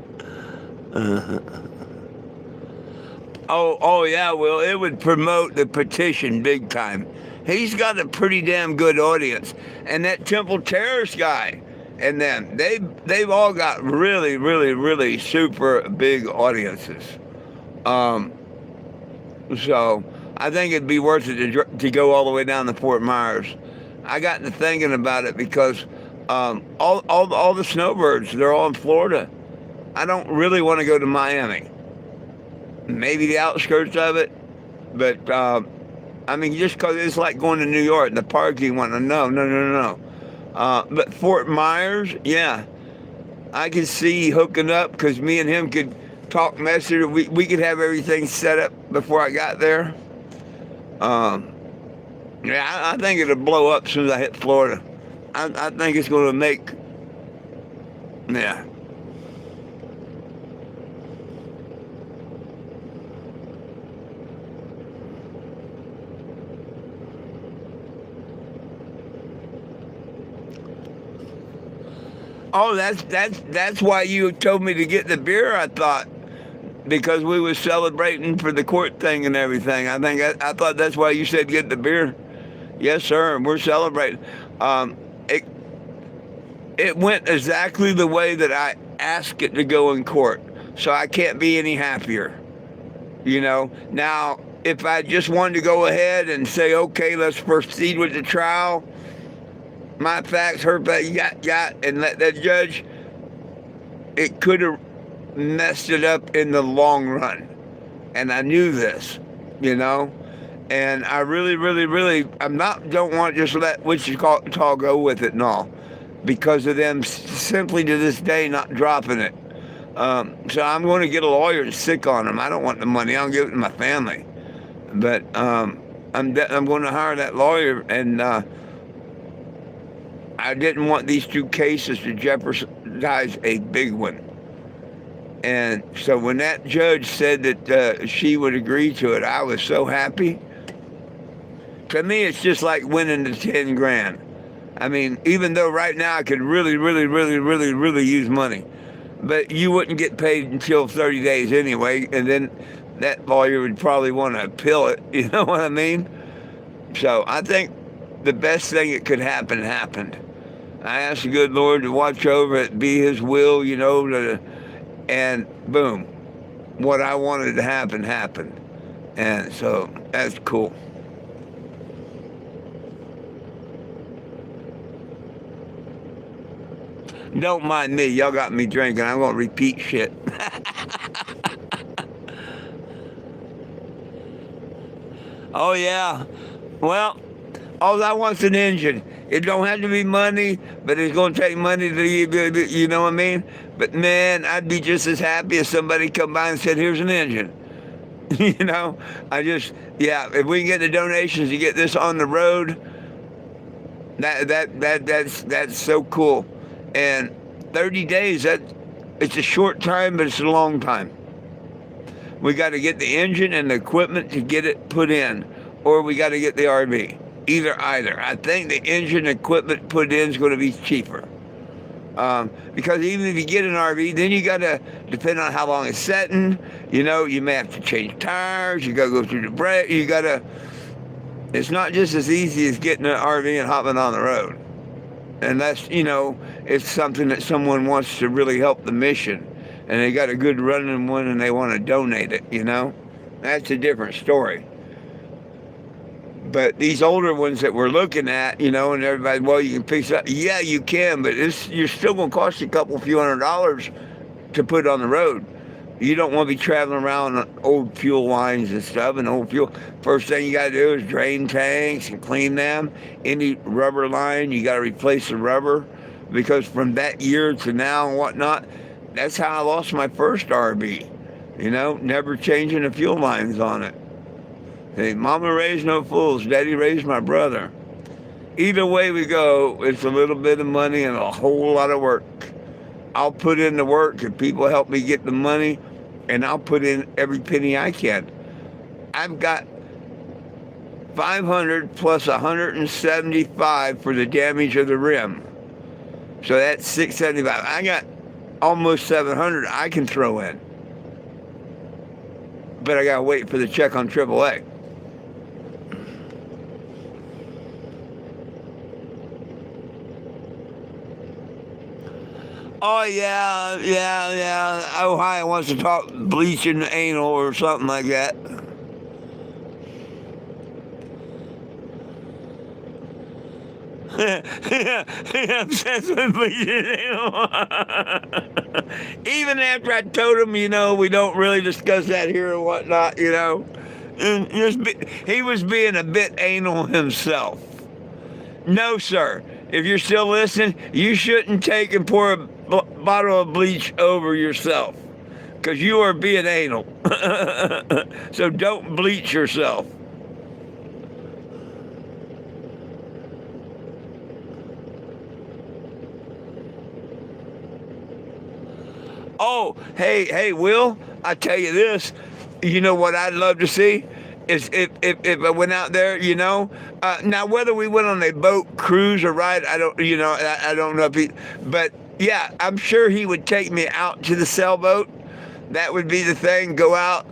Oh yeah, well, it would promote the petition big time. He's got a pretty damn good audience, and that Temple Terrace guy, and them, they've all got really, really, really super big audiences. So I think it'd be worth it to go all the way down to Fort Myers. I got to thinking about it because all the snowbirds, they're all in Florida. I don't really want to go to Miami. Maybe the outskirts of it, but I mean, just because it's like going to New York, the parking one. No. But Fort Myers, yeah, I could see hooking up because me and him could talk messenger. We could have everything set up before I got there. Yeah, I think it'll blow up as soon as I hit Florida. I think it's going to make, yeah. Oh, that's why you told me to get the beer, I thought, because we were celebrating for the court thing and everything. I thought that's why you said get the beer. Yes, sir. We're celebrating. It went exactly the way that I asked it to go in court, so I can't be any happier. Now, if I just wanted to go ahead and say, okay, let's proceed with the trial, my facts, her facts, and let that judge, it could have messed it up in the long run. And I knew this, and I really, really, really, don't want to just let Wichita go with it and all, because of them simply to this day not dropping it. So I'm going to get a lawyer and sick on them. I don't want the money. I'll give it to my family. But I'm going to hire that lawyer, and I didn't want these two cases to jeopardize a big one. And so when that judge said that she would agree to it, I was so happy. To me, it's just like winning the 10 grand. I mean, even though right now I could really, really, really, really, really use money, but you wouldn't get paid until 30 days anyway, and then that lawyer would probably want to appeal it, you know what I mean? So I think the best thing that could happen happened. I asked the good Lord to watch over it, be His will, and boom, what I wanted to happen happened. And so that's cool. Don't mind me. Y'all got me drinking. I'm going to repeat shit. Oh, yeah. Well, all I want's an engine. It don't have to be money, but it's going to take money to, you know what I mean? But, man, I'd be just as happy if somebody come by and said, here's an engine. You know, yeah, if we can get the donations to get this on the road, that's so cool. And 30 days, it's a short time, but it's a long time. We got to get the engine and the equipment to get it put in, or we got to get the RV. Either. I think the engine equipment put in is going to be cheaper. Because even if you get an RV, then you got to, depend on how long it's setting, you know, you may have to change tires, you got to go through the brake, it's not just as easy as getting an RV and hopping on the road. Unless, you know, it's something that someone wants to really help the mission, and they got a good running one and they want to donate it, you know. That's a different story. But these older ones that we're looking at, you know, and everybody, well, you can fix it. Yeah, you can, but you're still going to cost you a few $100s to put on the road. You don't want to be traveling around on old fuel lines and stuff and old fuel. First thing you got to do is drain tanks and clean them. Any rubber line, you got to replace the rubber, because from that year to now and whatnot, that's how I lost my first RV. You know, never changing the fuel lines on it. Hey, Mama raised no fools. Daddy raised my brother. Either way we go, it's a little bit of money and a whole lot of work. I'll put in the work if people help me get the money, and I'll put in every penny I can. I've got 500 plus 175 for the damage of the rim. So that's 675. I got almost 700 I can throw in. But I got to wait for the check on AAA. Oh, yeah. Ohio wants to talk bleaching anal or something like that. He obsessed with bleaching anal. Even after I told him, you know, we don't really discuss that here and whatnot, you know. And he was being a bit anal himself. No, sir. If you're still listening, you shouldn't take and pour a bottle of bleach over yourself, because you are being anal. So don't bleach yourself. Oh, hey, Will, I tell you this. You know what I'd love to see is if I went out there, you know. Now whether we went on a boat, cruise, or ride, I don't know if he, but yeah, I'm sure he would take me out to the sailboat. That would be the thing. Go out,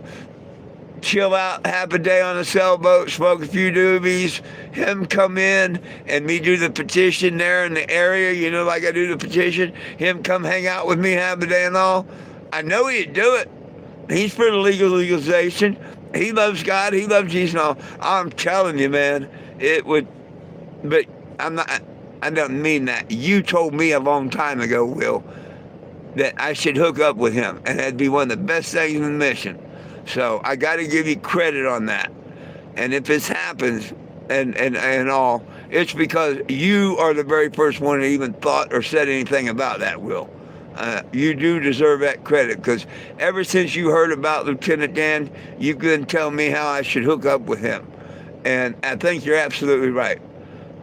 chill out, half a day on a sailboat, smoke a few doobies, him come in and me do the petition there in the area, you know, like I do the petition, him come hang out with me half a day and all. I know he'd do it. He's for the legalization. He loves God. He loves Jesus and all. I'm telling you, man, it would, but I don't mean that. You told me a long time ago, Will, that I should hook up with him, and that'd be one of the best things in the mission. So I got to give you credit on that. And if this happens and all, it's because you are the very first one that even thought or said anything about that, Will. You do deserve that credit, because ever since you heard about Lieutenant Dan, you've been telling me how I should hook up with him. And I think you're absolutely right.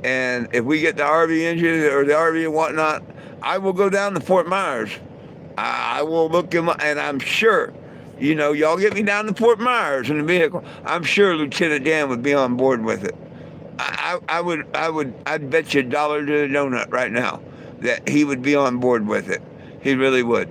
And if we get the RV engine or the RV and whatnot, I will go down to Fort Myers. I will look him up, and I'm sure, you know, y'all get me down to Fort Myers in the vehicle, I'm sure Lieutenant Dan would be on board with it. I'd bet you $1 to the donut right now that he would be on board with it. He really would.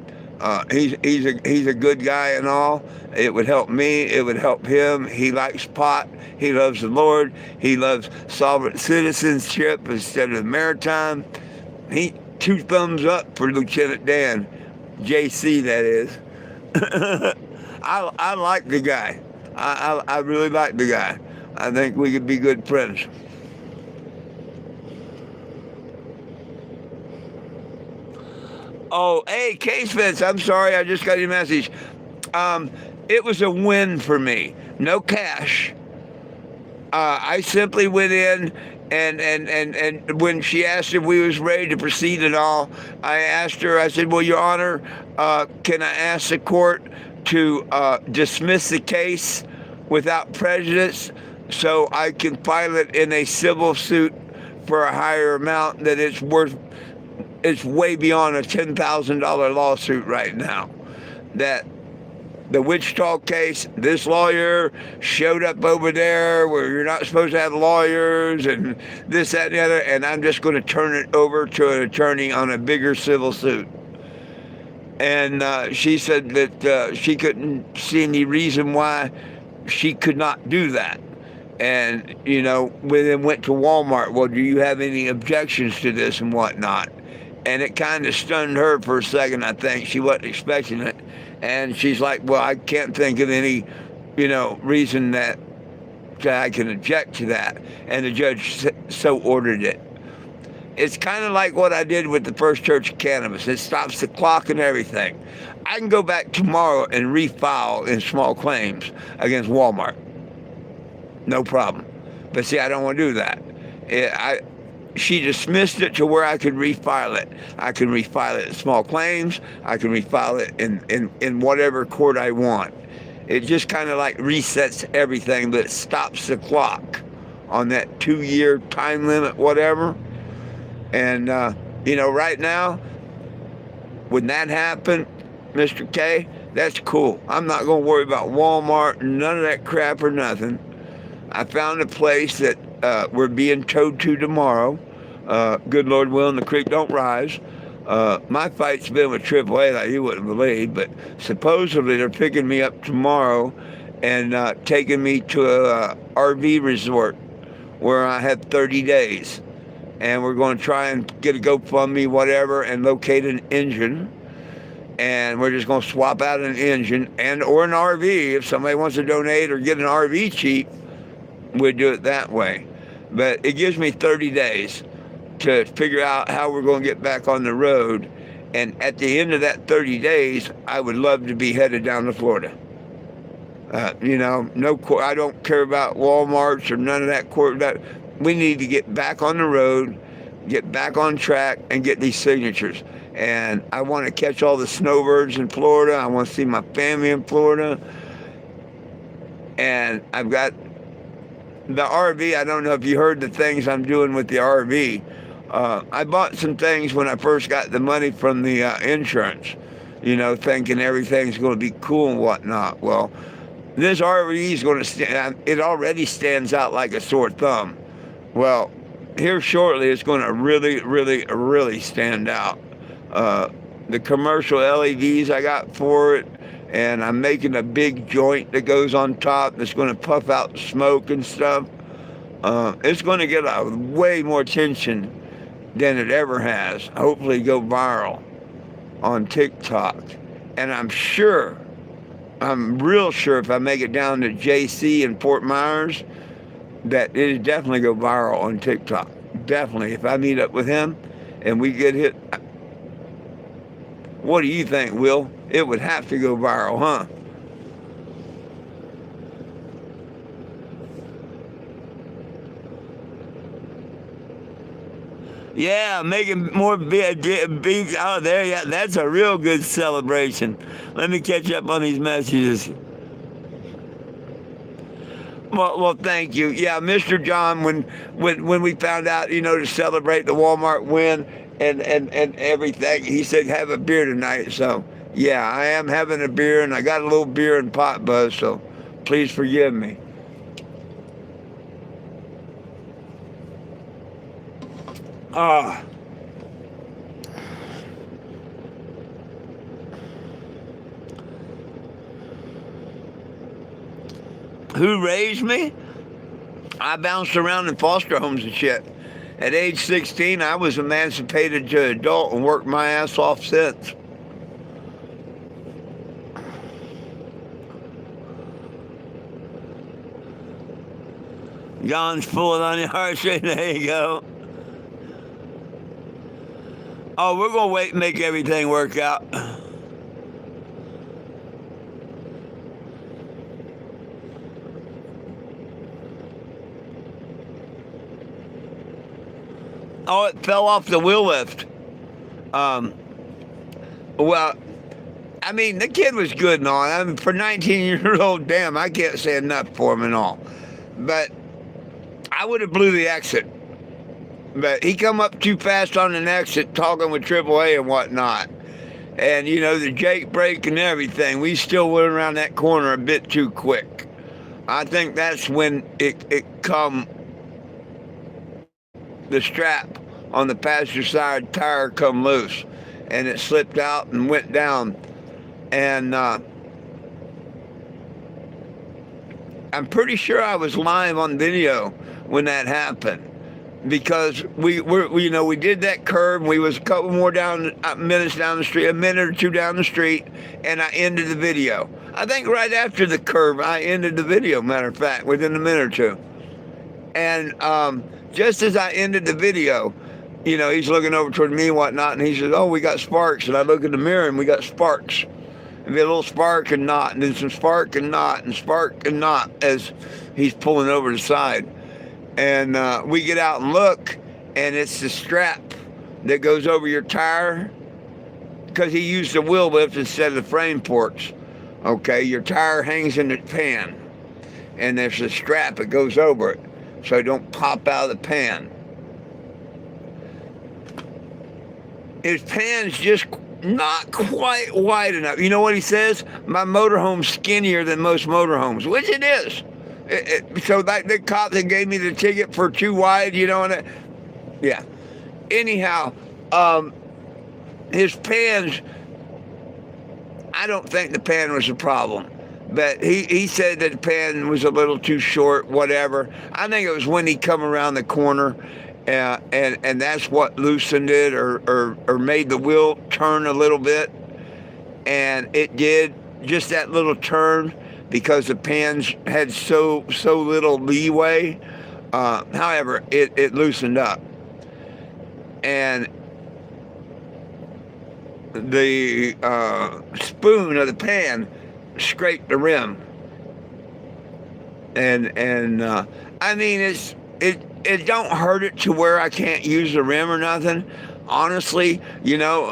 He's a good guy and all. It would help me. It would help him. He likes pot. He loves the Lord. He loves sovereign citizenship instead of maritime. He 2 thumbs up for Lieutenant Dan, JC, that is. I like the guy. I really like the guy. I think we could be good friends. Oh, hey, Case Fence, I'm sorry, I just got your message. Um, it was a win for me. No cash. I simply went in and when she asked if we was ready to proceed at all, I asked her, I said, well, Your Honor, can I ask the court to dismiss the case without prejudice so I can file it in a civil suit for a higher amount that it's worth, it's way beyond a $10,000 lawsuit right now. That the Wichita case, this lawyer showed up over there where you're not supposed to have lawyers and this, that, and the other, and I'm just going to turn it over to an attorney on a bigger civil suit. And she said that she couldn't see any reason why she could not do that. And, you know, we then went to Walmart. Well, do you have any objections to this and whatnot? And it kind of stunned her for a second, I think. She wasn't expecting it. And she's like, well, I can't think of any, you know, reason that I can object to that. And the judge so ordered it. It's kind of like what I did with the First Church of Cannabis. It stops the clock and everything. I can go back tomorrow and refile in small claims against Walmart. No problem. But see, I don't want to do that. She dismissed it to where I could refile it. I can refile it in small claims. I can refile it in whatever court I want. It just kind of like resets everything, but it stops the clock on that 2-year time limit, whatever. And, you know, right now, when that happened, Mr. K, that's cool. I'm not going to worry about Walmart, none of that crap or nothing. I found a place that we're being towed to tomorrow. Good Lord willing, the creek don't rise. My fight's been with AAA like you wouldn't believe, but supposedly they're picking me up tomorrow and taking me to a RV resort where I have 30 days. And we're going to try and get a GoFundMe, whatever, and locate an engine. And we're just going to swap out an engine and or an RV. If somebody wants to donate or get an RV cheap, we'll do it that way. But it gives me 30 days to figure out how we're going to get back on the road. And at the end of that 30 days, I would love to be headed down to Florida. You know, I don't care about Walmarts or none of that court. We need to get back on the road, get back on track, and get these signatures. And I want to catch all the snowbirds in Florida. I want to see my family in Florida. And I've got the RV. I don't know if you heard the things I'm doing with the RV. I bought some things when I first got the money from the insurance, you know, thinking everything's going to be cool and whatnot. Well, this RV is going to stand, it already stands out like a sore thumb. Well, here shortly, it's going to really, really, really stand out. The commercial LEDs I got for it, and I'm making a big joint that goes on top that's going to puff out smoke and stuff. It's going to get way more attention than it ever has. Hopefully go viral on TikTok. And I'm real sure if I make it down to JC in Fort Myers, that it'll definitely go viral on TikTok. Definitely. If I meet up with him and we get hit, what do you think, Will? It would have to go viral, huh? Yeah, making more big. Oh, there, yeah, that's a real good celebration. Let me catch up on these messages. Well, thank you. Yeah, Mr. John, when we found out, you know, to celebrate the Walmart win and everything, he said have a beer tonight. So yeah, I am having a beer, and I got a little beer and pot buzz. So please forgive me. Ah. Who raised me? I bounced around in foster homes and shit. At age 16, I was emancipated to adult and worked my ass off since. John's pulling on your heartstring. There you go. Oh, we're going to wait and make everything work out. Oh, it fell off the wheel lift. Um, well, I mean, the kid was good and all. I mean, for 19-year-old, damn, I can't say enough for him and all. But I would have blew the exit. But he come up too fast on an exit talking with AAA and whatnot. And, you know, the Jake brake and everything, we still went around that corner a bit too quick. I think that's when it come, the strap on the passenger side tire come loose. And it slipped out and went down. And I'm pretty sure I was live on video when that happened. Because we did that curve. We was a couple more minutes down the street, a minute or two down the street, and I ended the video. I think right after the curve, I ended the video. Matter of fact, within a minute or two. And just as I ended the video, you know, he's looking over toward me and whatnot, and he says, "Oh, we got sparks." And I look in the mirror, and we got sparks. And we had a little spark and knot, and then some spark and knot, and spark and knot as he's pulling over the side. And we get out and look, and it's the strap that goes over your tire, because he used the wheel lift instead of the frame ports. Okay, your tire hangs in the pan, and there's a strap that goes over it, so it don't pop out of the pan. His pan's just not quite wide enough. You know what he says? My motorhome's skinnier than most motorhomes, which it is. So like the cop that gave me the ticket for too wide, you know, and yeah. Anyhow, his pans, I don't think the pan was a problem, but he said that the pan was a little too short, whatever. I think it was when he come around the corner, and that's what loosened it or made the wheel turn a little bit, and it did just that little turn. Because the pans had so little leeway. However, it loosened up. And the spoon of the pan scraped the rim. And I mean, it don't hurt it to where I can't use the rim or nothing. Honestly, you know,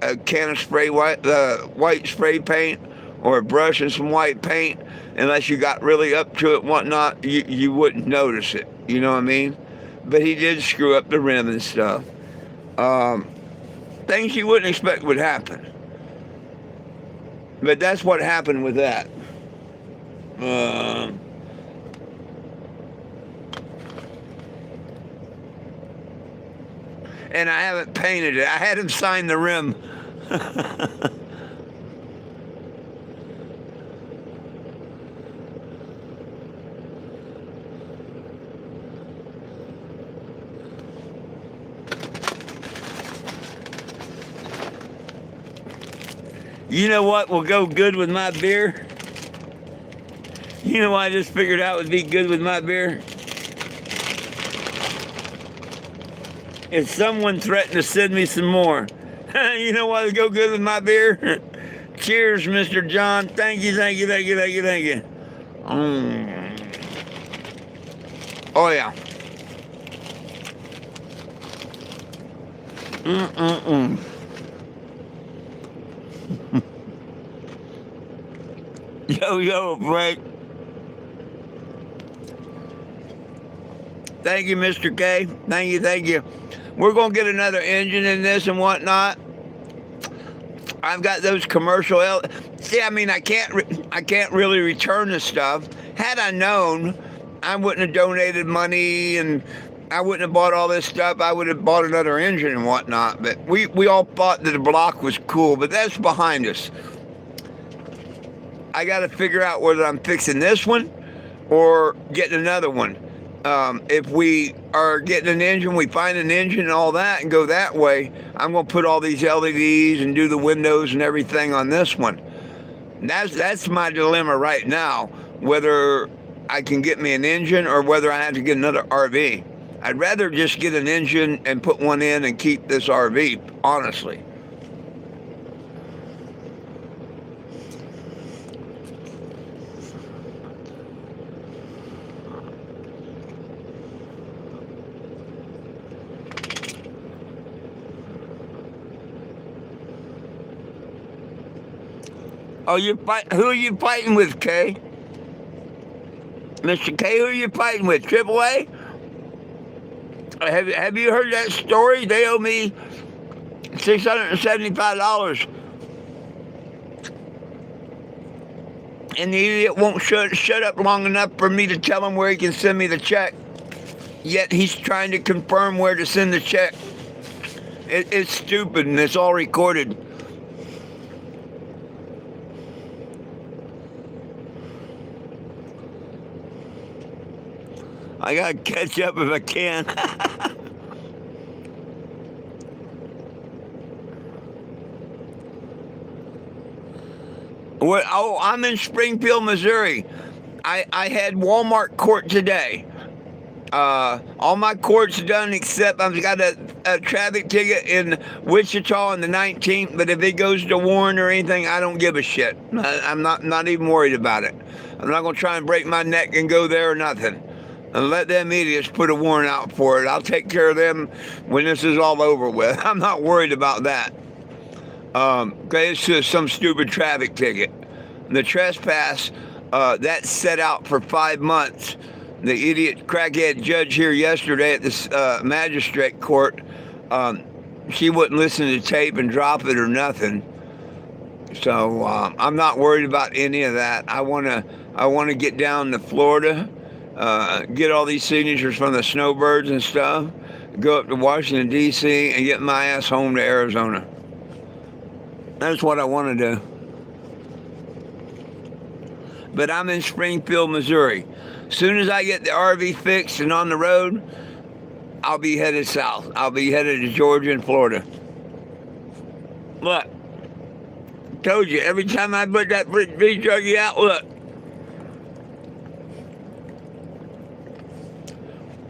a can of white spray paint, or a brush and some white paint, unless you got really up to it and whatnot, you wouldn't notice it. You know what I mean? But he did screw up the rim and stuff. Things you wouldn't expect would happen. But that's what happened with that. And I haven't painted it. I had him sign the rim. You know what will go good with my beer? You know what I just figured out would be good with my beer? If someone threatened to send me some more. You know what would go good with my beer? Cheers, Mr. John. Thank you. Oh, yeah. Yo, Frank. Thank you, Mr. K. Thank you. We're going to get another engine in this and whatnot. I've got those commercial. See, I mean, I can't really return the stuff. Had I known, I wouldn't have donated money and I wouldn't have bought all this stuff. I would have bought another engine and whatnot. But we all thought that the block was cool, but that's behind us. I got to figure out whether I'm fixing this one or getting another one. If we are getting an engine, we find an engine and all that and go that way, I'm going to put all these LEDs and do the windows and everything on this one. That's my dilemma right now, whether I can get me an engine or whether I have to get another RV. I'd rather just get an engine and put one in and keep this RV. honestly. Oh, who are you fighting with, Kay? Mr. K, who are you fighting with? AAA? Have you heard that story? They owe me $675. And the idiot won't shut up long enough for me to tell him where he can send me the check. Yet he's trying to confirm where to send the check. It's stupid, and it's all recorded. I gotta catch up if I can. Oh, I'm in Springfield, Missouri. I had Walmart court today. All my court's done except I've got a traffic ticket in Wichita on the 19th, but if it goes to Warren or anything, I don't give a shit. I'm not even worried about it. I'm not going to try and break my neck and go there or nothing. And let them idiots put a warrant out for it. I'll take care of them when this is all over with. I'm not worried about that. Okay, it's just some stupid traffic ticket. The trespass, that's set out for 5 months. The idiot crackhead judge here yesterday at this magistrate court, she wouldn't listen to tape and drop it or nothing. So I'm not worried about any of that. I want to get down to Florida, get all these signatures from the snowbirds and stuff, go up to Washington, D.C., and get my ass home to Arizona. That's what I want to do. But I'm in Springfield, Missouri. As soon as I get the RV fixed and on the road, I'll be headed south. I'll be headed to Georgia and Florida. Look, told you, every time I put that beef jerky out, look.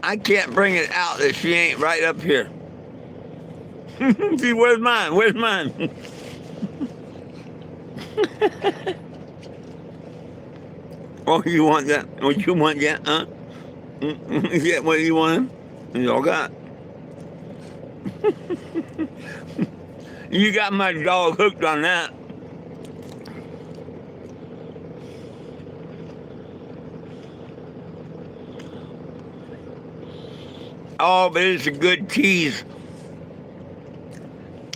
I can't bring it out if she ain't right up here. See, where's mine? Where's mine? Oh, you want that? What you want that, huh? You get what you want? You all got. You got my dog hooked on that. Oh, but it's a good tease.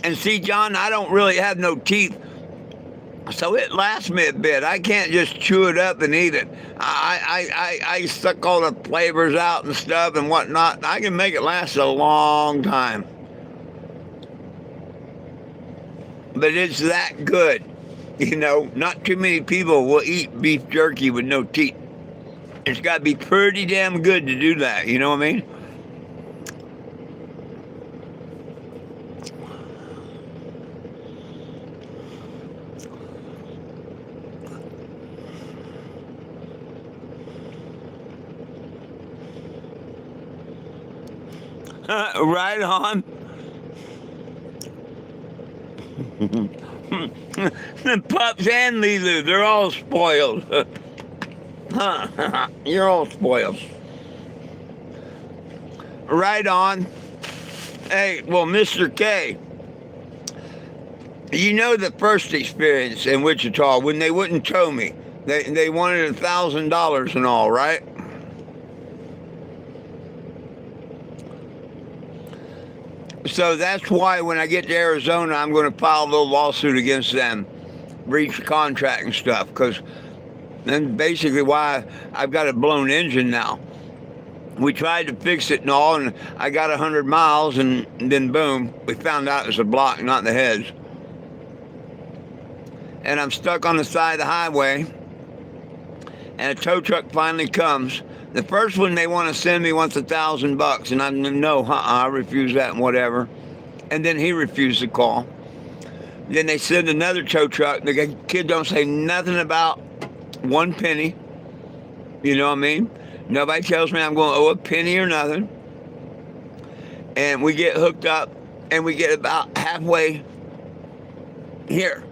And see, John, I don't really have no teeth. So it lasts me a bit. I can't just chew it up and eat it. I suck all the flavors out and stuff and whatnot. I can make it last a long time. But it's that good. You know, not too many people will eat beef jerky with no teeth. It's got to be pretty damn good to do that. You know what I mean? Right on. The pups and Lulu, they're all spoiled. You're all spoiled. Right on. Hey, well, Mr. K, you know the first experience in Wichita when they wouldn't tow me. They wanted $1,000 and all, right? So that's why when I get to Arizona, I'm going to file a little lawsuit against them, breach of contract and stuff, because then basically why I've got a blown engine now. We tried to fix it and all, and I got 100 miles, and then boom, we found out it was a block, not the heads. And I'm stuck on the side of the highway, and a tow truck finally comes. The first one they want to send me wants $1,000, and I no, I refuse that and whatever. And then he refused the call. Then they send another tow truck. The kid don't say nothing about 1 penny. You know what I mean? Nobody tells me I'm going to owe a penny or nothing. And we get hooked up, and we get about halfway here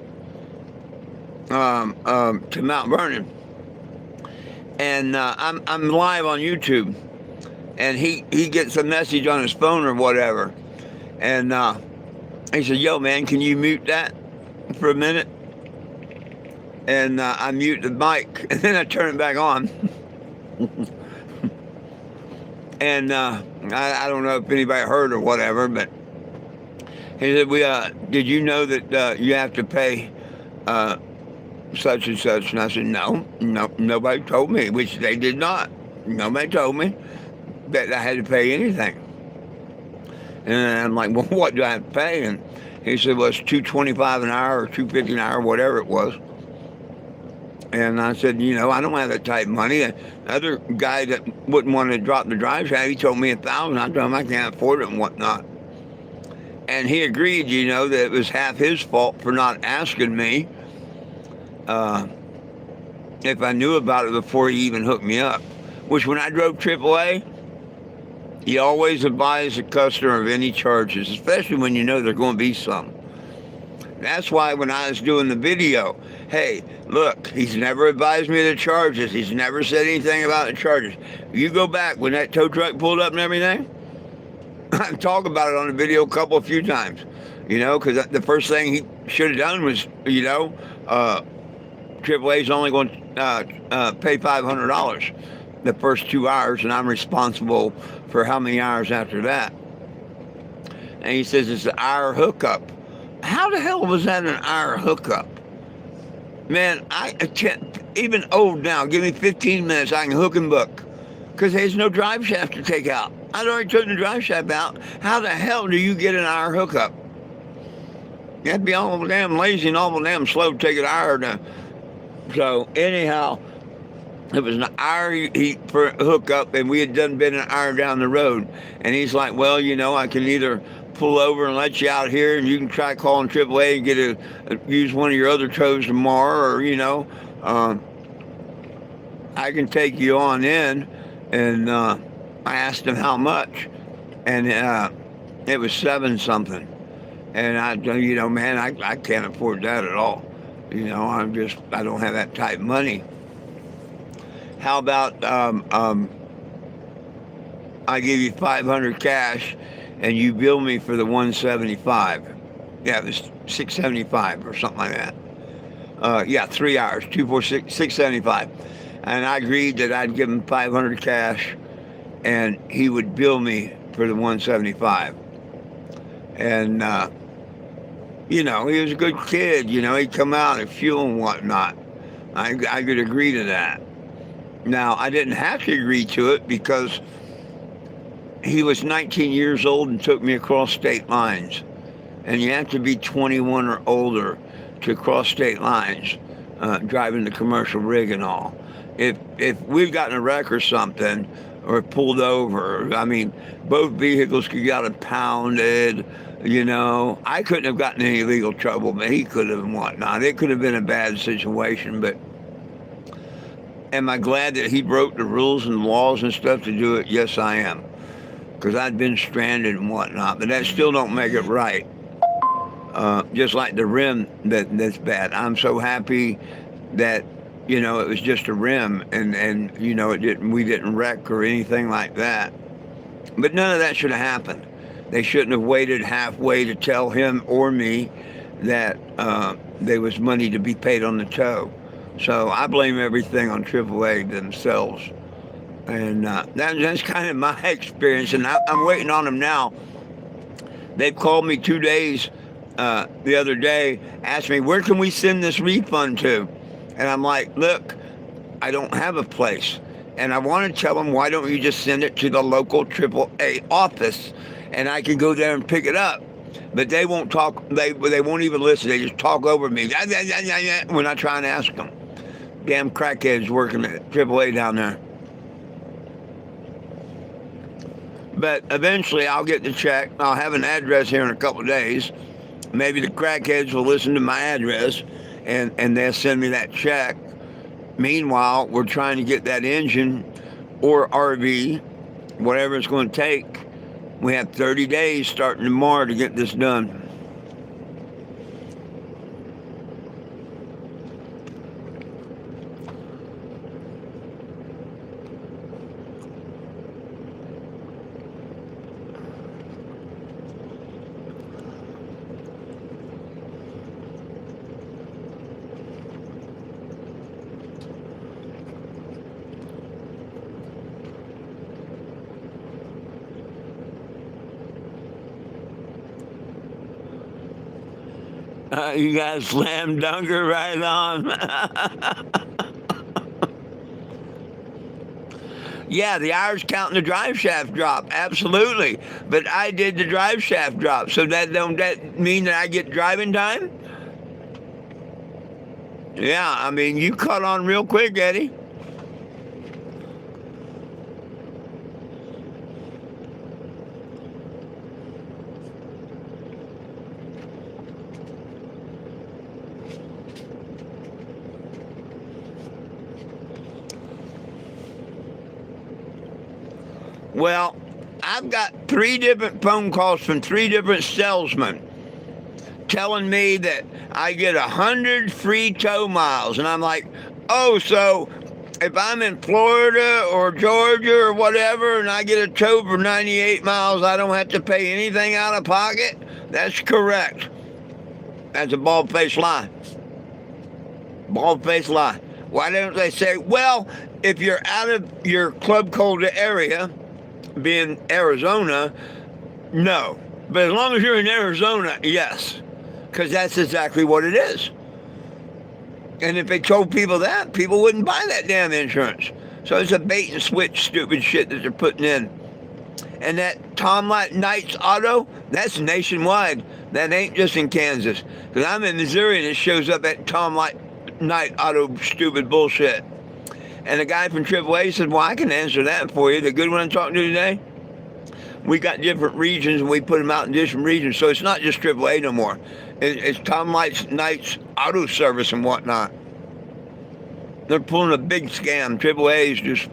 to Mount Vernon, and I'm live on YouTube, and he gets a message on his phone or whatever, and he said, "Yo, man, can you mute that for a minute?" And I mute the mic, and then I turn it back on. And I don't know if anybody heard or whatever, but he said, did you know that you have to pay such and such? And I said, no, nobody told me, which they did not. Nobody told me that I had to pay anything. And I'm like, well, what do I have to pay? And he said, well, it's $2.25 an hour or $2.50 an hour, whatever it was. And I said, I don't have that type of money. The other guy that wouldn't want to drop the drive shaft, he told me $1,000. I told him I can't afford it and whatnot. And he agreed, that it was half his fault for not asking me if I knew about it before he even hooked me up. Which, when I drove AAA, you always advise the customer of any charges, especially when you know there's going to be some. That's why when I was doing the video, hey, look, he's never advised me of the charges. He's never said anything about the charges. You go back when that tow truck pulled up and everything, I talk about it on the video a few times, because the first thing he should have done was, AAA's only going to pay $500 the first 2 hours, and I'm responsible for how many hours after that. And he says it's an hour hookup. How the hell was that an hour hookup? Man, I can't, even old now, give me 15 minutes, I can hook and book. Because there's no drive shaft to take out. I'd already taken the drive shaft out. How the hell do you get an hour hookup? You have to be all damn lazy and all damn slow to take an hour to. So anyhow, it was an hour for hookup, and we had been an hour down the road. And he's like, well, I can either pull over and let you out here, and you can try calling AAA and use one of your other tows tomorrow, or I can take you on in. And I asked him how much, and it was 7 something. And I man, I can't afford that at all. I don't have that type of money. How about I give you $500 cash, and you bill me for the $175. Yeah, it was $675 or something like that. 3 hours, 2, 4, 6, $675. And I agreed that I'd give him $500 cash, and he would bill me for the $175. And he was a good kid. He'd come out and fuel and whatnot. I could agree to that. Now, I didn't have to agree to it because he was 19 years old and took me across state lines. And you have to be 21 or older to cross state lines, driving the commercial rig and all. If we've gotten a wreck or something, or pulled over, both vehicles could get impounded, I couldn't have gotten any legal trouble, but he could have and whatnot. It could have been a bad situation, but am I glad that he broke the rules and laws and stuff to do it? Yes, I am. Because I'd been stranded and whatnot, but that still don't make it right. Just like the rim that's bad. I'm so happy that, it was just a rim and we didn't wreck or anything like that. But none of that should have happened. They shouldn't have waited halfway to tell him or me that there was money to be paid on the tow. So I blame everything on AAA themselves. And that's kind of my experience. And I'm waiting on them now. They've called me 2 days the other day, asked me, where can we send this refund to? And I'm like, look, I don't have a place. And I want to tell them, why don't you just send it to the local AAA office, and I can go there and pick it up. But they won't talk. They won't even listen. They just talk over me when I try and ask them. Damn crackheads working at AAA down there. But eventually I'll get the check. I'll have an address here in a couple of days. Maybe the crackheads will listen to my address and they'll send me that check. Meanwhile, we're trying to get that engine or RV, whatever it's going to take, We have 30 days starting tomorrow to get this done. You got a slam dunker right on. Yeah, the hours counting the drive shaft drop, absolutely. But I did the drive shaft drop, so don't that mean that I get driving time? Yeah, I mean you caught on real quick, Eddie. Well, I've got 3 different phone calls from 3 different salesmen telling me that I get 100 free tow miles. And I'm like, oh, so if I'm in Florida or Georgia or whatever and I get a tow for 98 miles, I don't have to pay anything out of pocket? That's correct. That's a bald-faced lie. Bald-faced lie. Why don't they say, well, if you're out of your Club Coda area, being Arizona, no. But as long as you're in Arizona, yes. Because that's exactly what it is. And if they told people that, people wouldn't buy that damn insurance. So it's a bait and switch stupid shit that they're putting in. And that Tom Knight's Auto, that's nationwide. That ain't just in Kansas. Because I'm in Missouri and it shows up at Tom Knight Auto stupid bullshit. And the guy from AAA said, well, I can answer that for you. The good one I'm talking to today, we got different regions and we put them out in different regions. So it's not just AAA no more. It's Tom Knight's Auto Service and whatnot. They're pulling a big scam. AAA is just...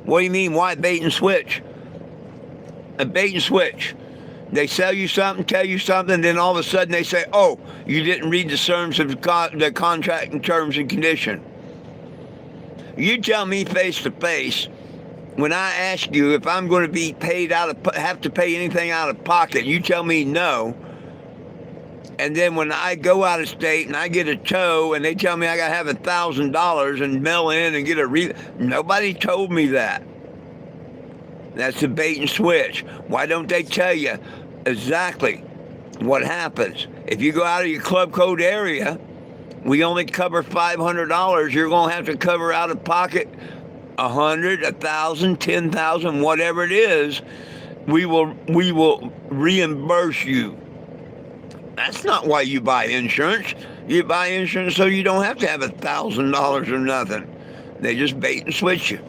What do you mean, why bait and switch? A bait and switch. They sell you something, tell you something, then all of a sudden they say, oh, you didn't read the terms of the contract and terms and condition. You tell me face to face, when I ask you if I'm going to be paid have to pay anything out of pocket, you tell me no. And then when I go out of state and I get a tow and they tell me I got to have $1,000 and mail in and get nobody told me that. That's a bait and switch. Why don't they tell you exactly what happens? If you go out of your Club Code area, we only cover $500. You're going to have to cover out of pocket $100, $1,000, $10,000, whatever it is. We will reimburse you. That's not why you buy insurance. You buy insurance so you don't have to have $1,000 or nothing. They just bait and switch you.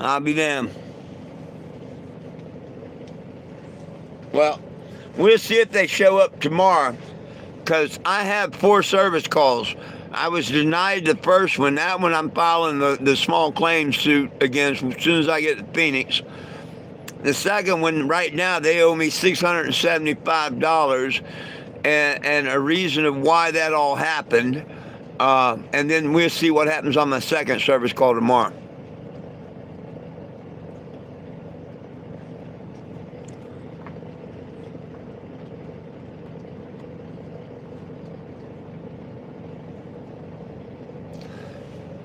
I'll be damned. Well, we'll see if they show up tomorrow, because I have 4 service calls. I was denied the first one. That one I'm filing the small claims suit against as soon as I get to Phoenix. The second one, right now, they owe me $675 and a reason of why that all happened. And then we'll see what happens on my second service call tomorrow.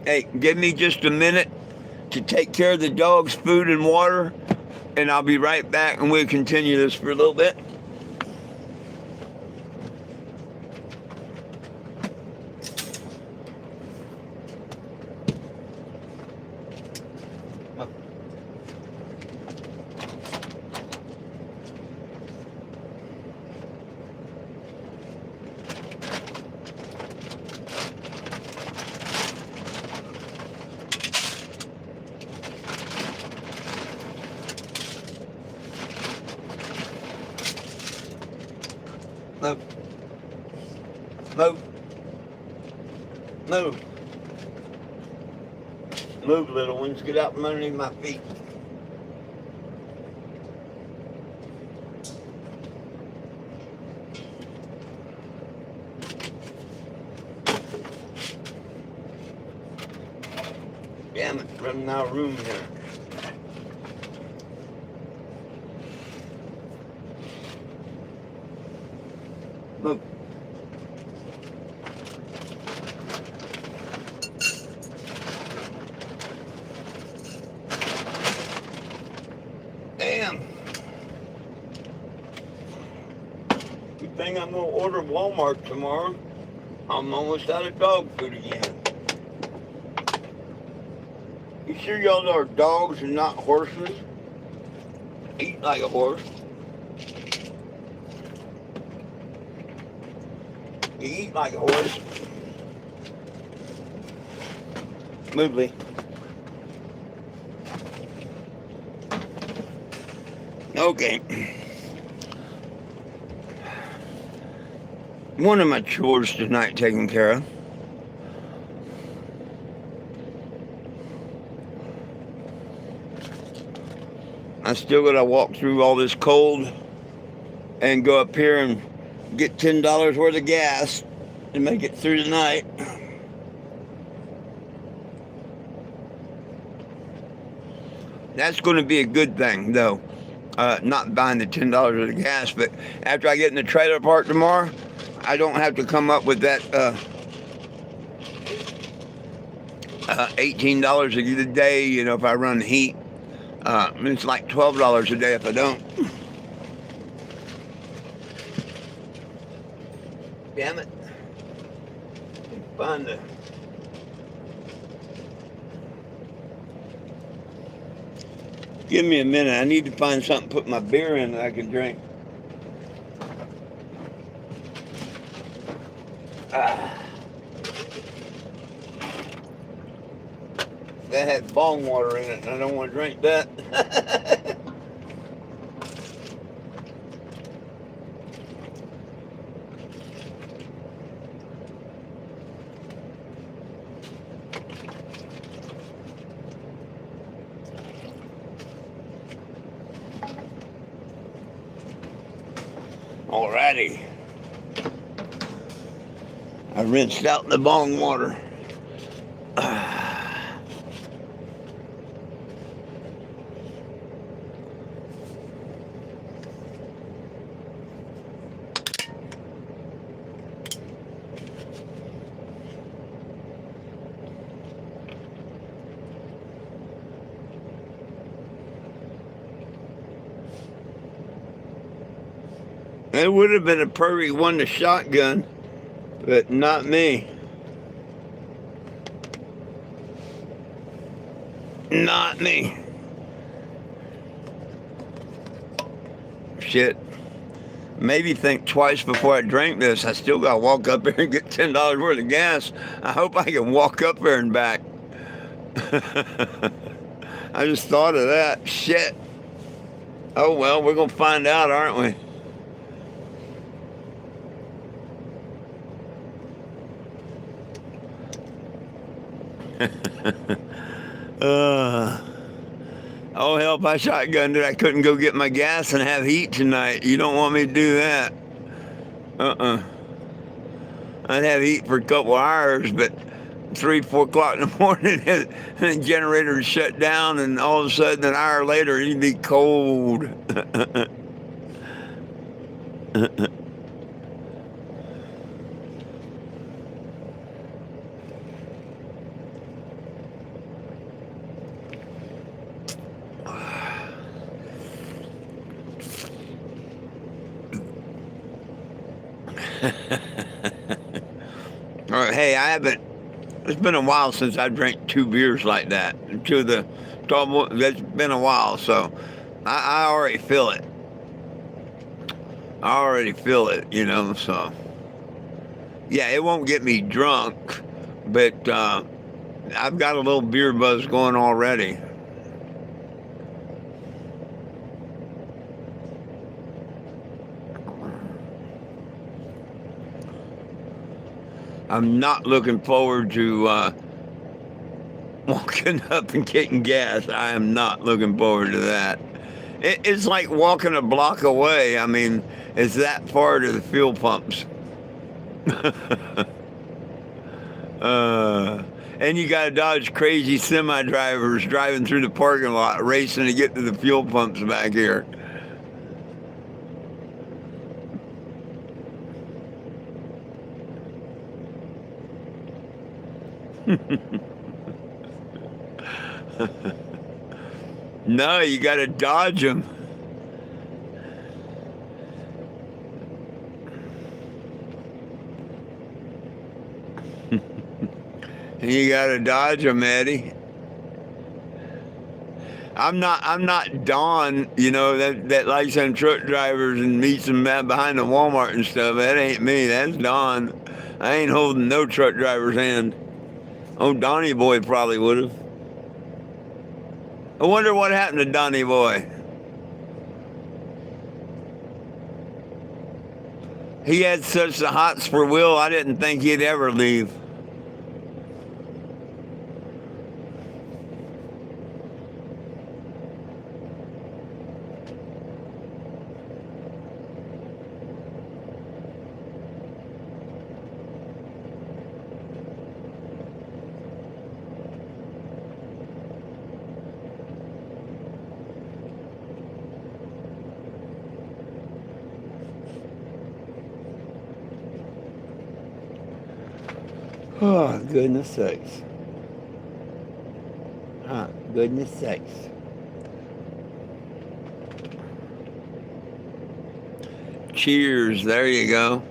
Hey, give me just a minute to take care of the dog's food and water, and I'll be right back, and we'll continue this for a little bit. Move. Move. Move, little ones. Get out from underneath my feet. Damn it, running out of room here. Look. Damn. Good thing I'm gonna order Walmart tomorrow. I'm almost out of dog food again. You sure y'all are dogs and not horses? Eat like a horse. You eat like a horse. Move, Lee. Okay. One of my chores tonight taken care of. I still gotta walk through all this cold and go up here and get $10 worth of gas and make it through the night. That's going to be a good thing, though. Not buying the $10 worth of gas, but after I get in the trailer park tomorrow, I don't have to come up with that $18 a day, you know, if I run the heat. It's like $12 a day if I don't. Damn it. Find the... Give me a minute. I need to find something to put my beer in that I can drink. That had bong water in it, and I don't want to drink that. Alrighty. I rinsed out the bong water. It would have been a perfect one to shotgun, but not me. Not me. Shit. Maybe think twice before I drink this. I still gotta walk up there and get $10 worth of gas. I hope I can walk up there and back. I just thought of that. Shit. Oh well, we're gonna find out, aren't we? Oh hell, if I shotgunned it, I couldn't go get my gas and have heat tonight. You don't want me to do that. I'd have heat for a couple hours, but 3, 4 o'clock in the morning, and the generator would shut down, and all of a sudden, an hour later, it'd be cold. Hey, I haven't. It's been a while since I drank 2 beers like that. That's been a while, so I already feel it. I already feel it, you know. So yeah, it won't get me drunk, but I've got a little beer buzz going already. I'm not looking forward to walking up and getting gas. I am not looking forward to that. It's like walking a block away. I mean, it's that far to the fuel pumps. uh, and you got to dodge crazy semi drivers driving through the parking lot, racing to get to the fuel pumps back here. No, you got to dodge them. You got to dodge them, Eddie. I'm not Don, that likes them truck drivers and meets them behind the Walmart and stuff. That ain't me. That's Don. I ain't holding no truck driver's hand. Oh, Donnie Boy probably would have. I wonder what happened to Donnie Boy. He had such the hots for Will, I didn't think he'd ever leave. Oh, goodness sakes. Goodness sakes. Cheers. There you go.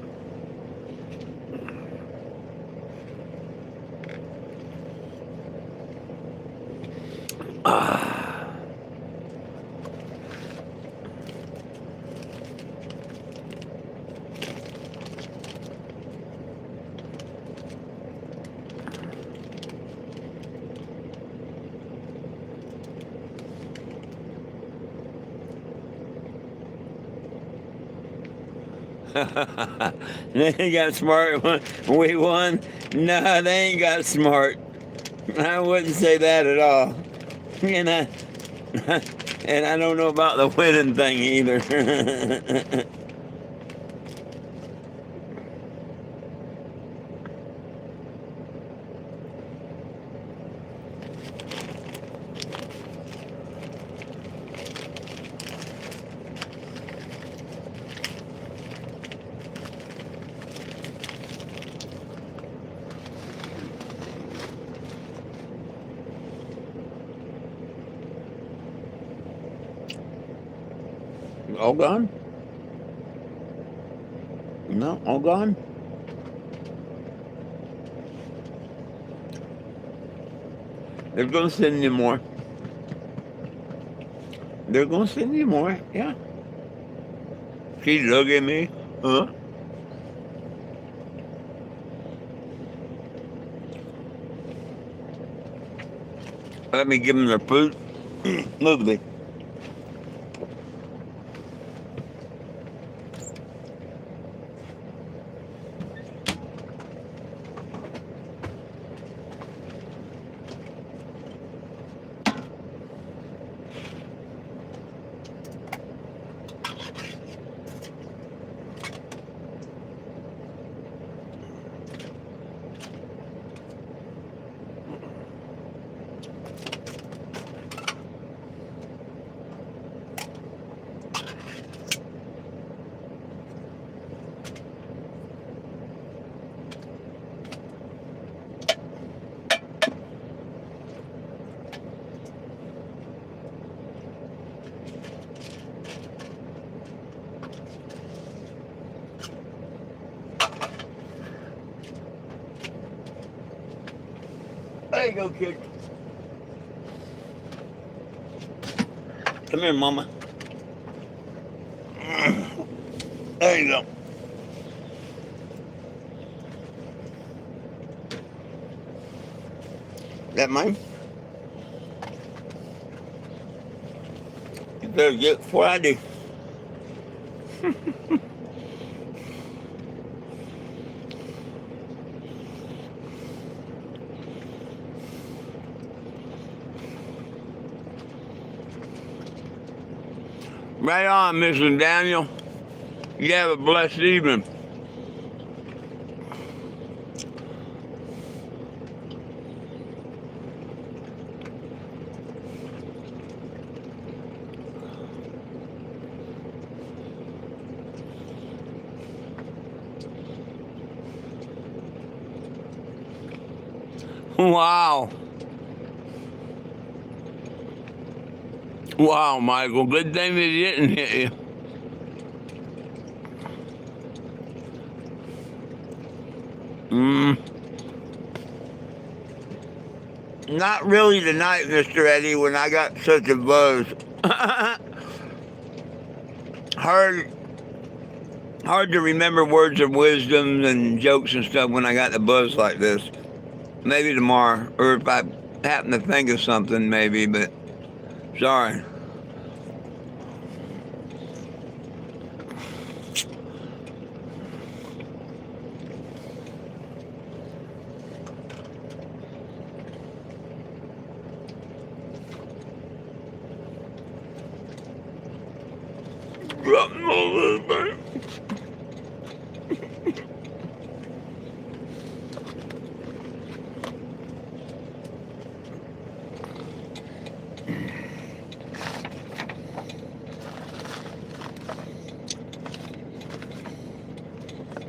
They ain't got smart when we won. No, they ain't got smart. I wouldn't say that at all. And I, and I don't know about the winning thing either. All gone? No, all gone? They're going to send you more. They're going to send you more, yeah. She look at me, huh? Let me give them their food. Lovely. There you go, kid. Come here, Mama. There you go. That mine? You better get it before I do. Right on, Mr. Daniel. You have a blessed evening. Wow. Wow, Michael. Good thing it didn't hit you. Not really tonight, Mr. Eddie, when I got such a buzz. hard, hard to remember words of wisdom and jokes and stuff when I got the buzz like this. Maybe tomorrow, or if I happen to think of something, maybe, but sorry.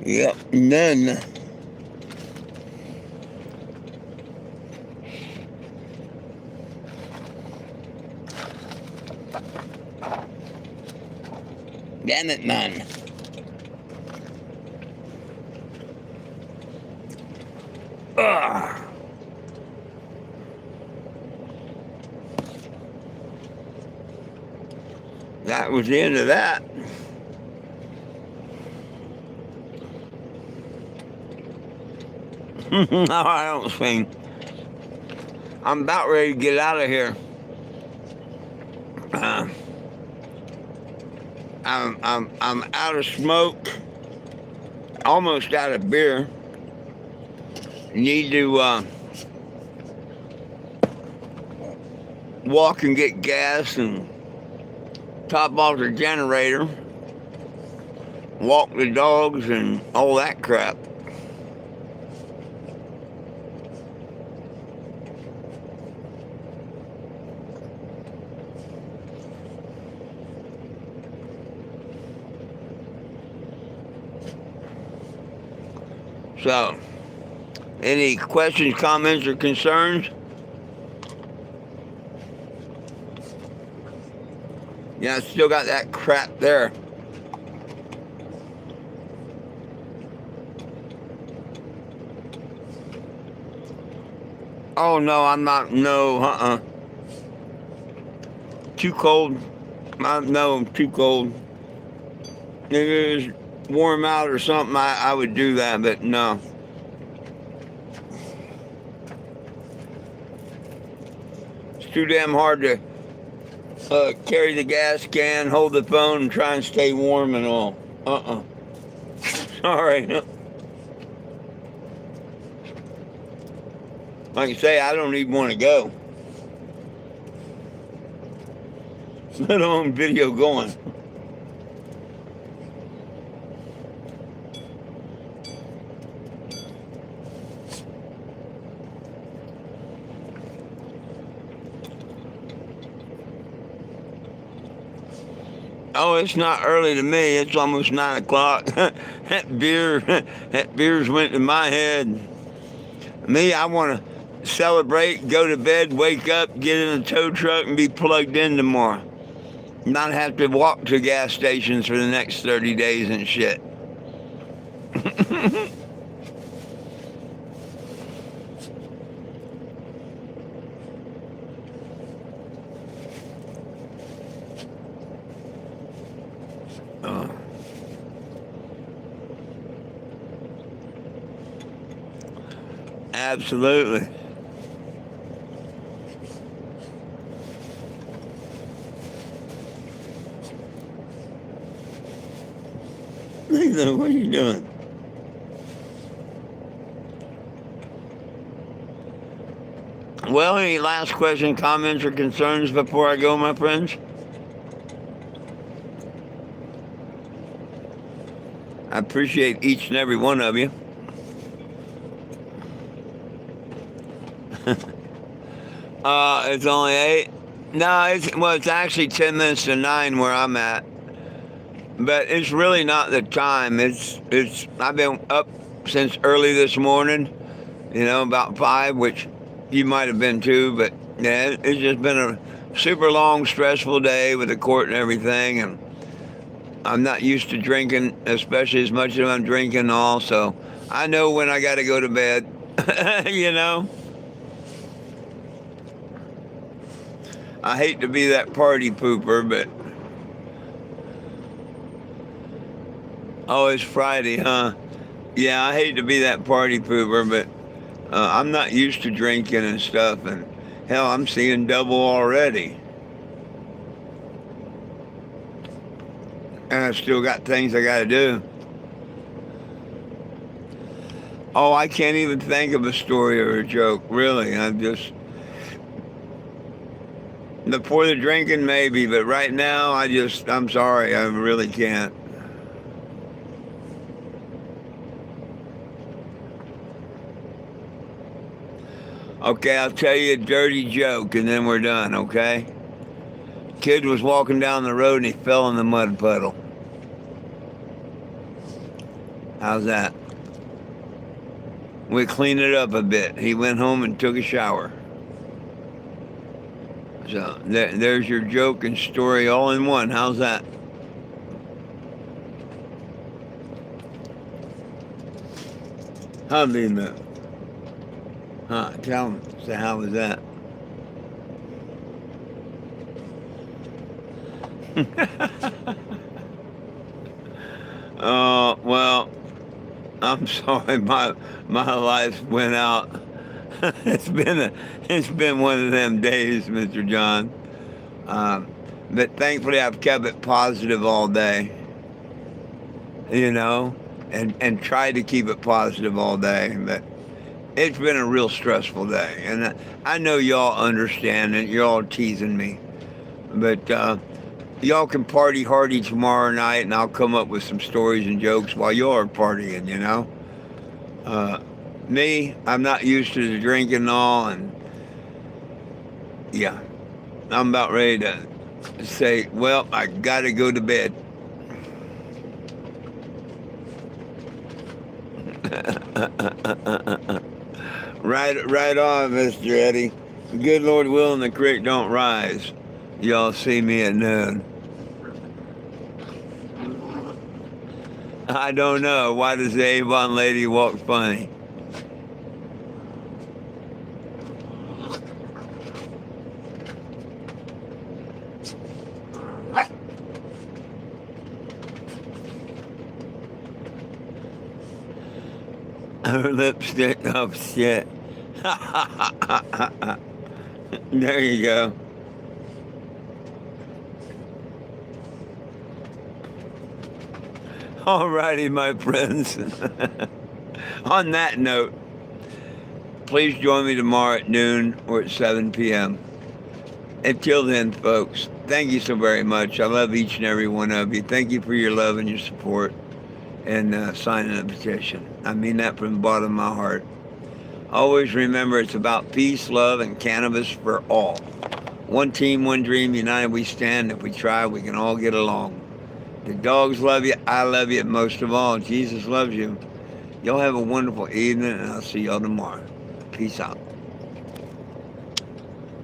Yep, none. Damn it, none. Ugh. That was the end of that. No, I don't think. I'm about ready to get out of here. I'm out of smoke, almost out of beer. Need to walk and get gas and top off the generator, walk the dogs and all that crap. So, any questions, comments, or concerns? Yeah, I still got that crap there. Oh, no, I'm not. No, Too cold. No, I'm too cold. If it was warm out or something, I would do that, but no. It's too damn hard to carry the gas can, hold the phone, and try and stay warm and all. Sorry. Like I say, I don't even want to go. Let alone video going. Oh, it's not early to me. It's almost 9 o'clock. that beer's went to my head. Me, I want to celebrate, go to bed, wake up, get in a tow truck, and be plugged in tomorrow. Not have to walk to gas stations for the next 30 days and shit. Absolutely. What are you doing? Well, any last question, comments, or concerns before I go, my friends? I appreciate each and every one of you. It's only 8. No, it's actually 10 minutes to 9 where I'm at. But it's really not the time. I've been up since early this morning, about 5, which you might have been too, but yeah, it's just been a super long, stressful day with the court and everything, and I'm not used to drinking, especially as much as I'm drinking all, so I know when I got to go to bed, I hate to be that party pooper, but... Oh, it's Friday, huh? Yeah, I hate to be that party pooper, but I'm not used to drinking and stuff, and hell, I'm seeing double already. And I still got things I got to do. Oh, I can't even think of a story or a joke, really. Before the drinking, maybe, but right now, I'm sorry, I really can't. Okay, I'll tell you a dirty joke and then we're done, okay? Kid was walking down the road and he fell in the mud puddle. How's that? We cleaned it up a bit. He went home and took a shower. So there's your joke and story all in one. How's that? How do you know? Huh, tell him. So how was that? Oh, well, I'm sorry, my life went out. It's been one of them days, Mr. John. But thankfully I've kept it positive all day, and tried to keep it positive all day. But it's been a real stressful day, and I know y'all understand it. You're all teasing me, but y'all can party hardy tomorrow night, and I'll come up with some stories and jokes while y'all are partying. Me, I'm not used to the drinking and all, and yeah, I'm about ready to say, well, I gotta go to bed. Right on, Mr. Eddie. Good Lord willing, the creek don't rise. Y'all see me at noon. I don't know. Why does the Avon lady walk funny? Her lipstick, oh shit. There you go. Alrighty, my friends. On that note, please join me tomorrow at noon or at 7 p.m. Until then, folks, thank you so very much. I love each and every one of you. Thank you for your love and your support and signing a petition. I mean that from the bottom of my heart. Always remember, it's about peace, love, and cannabis for all. One team, one dream, united we stand. If we try, we can all get along. The dogs love you. I love you. Most of all, Jesus loves you. Y'all have a wonderful evening, and I'll see y'all tomorrow. Peace out.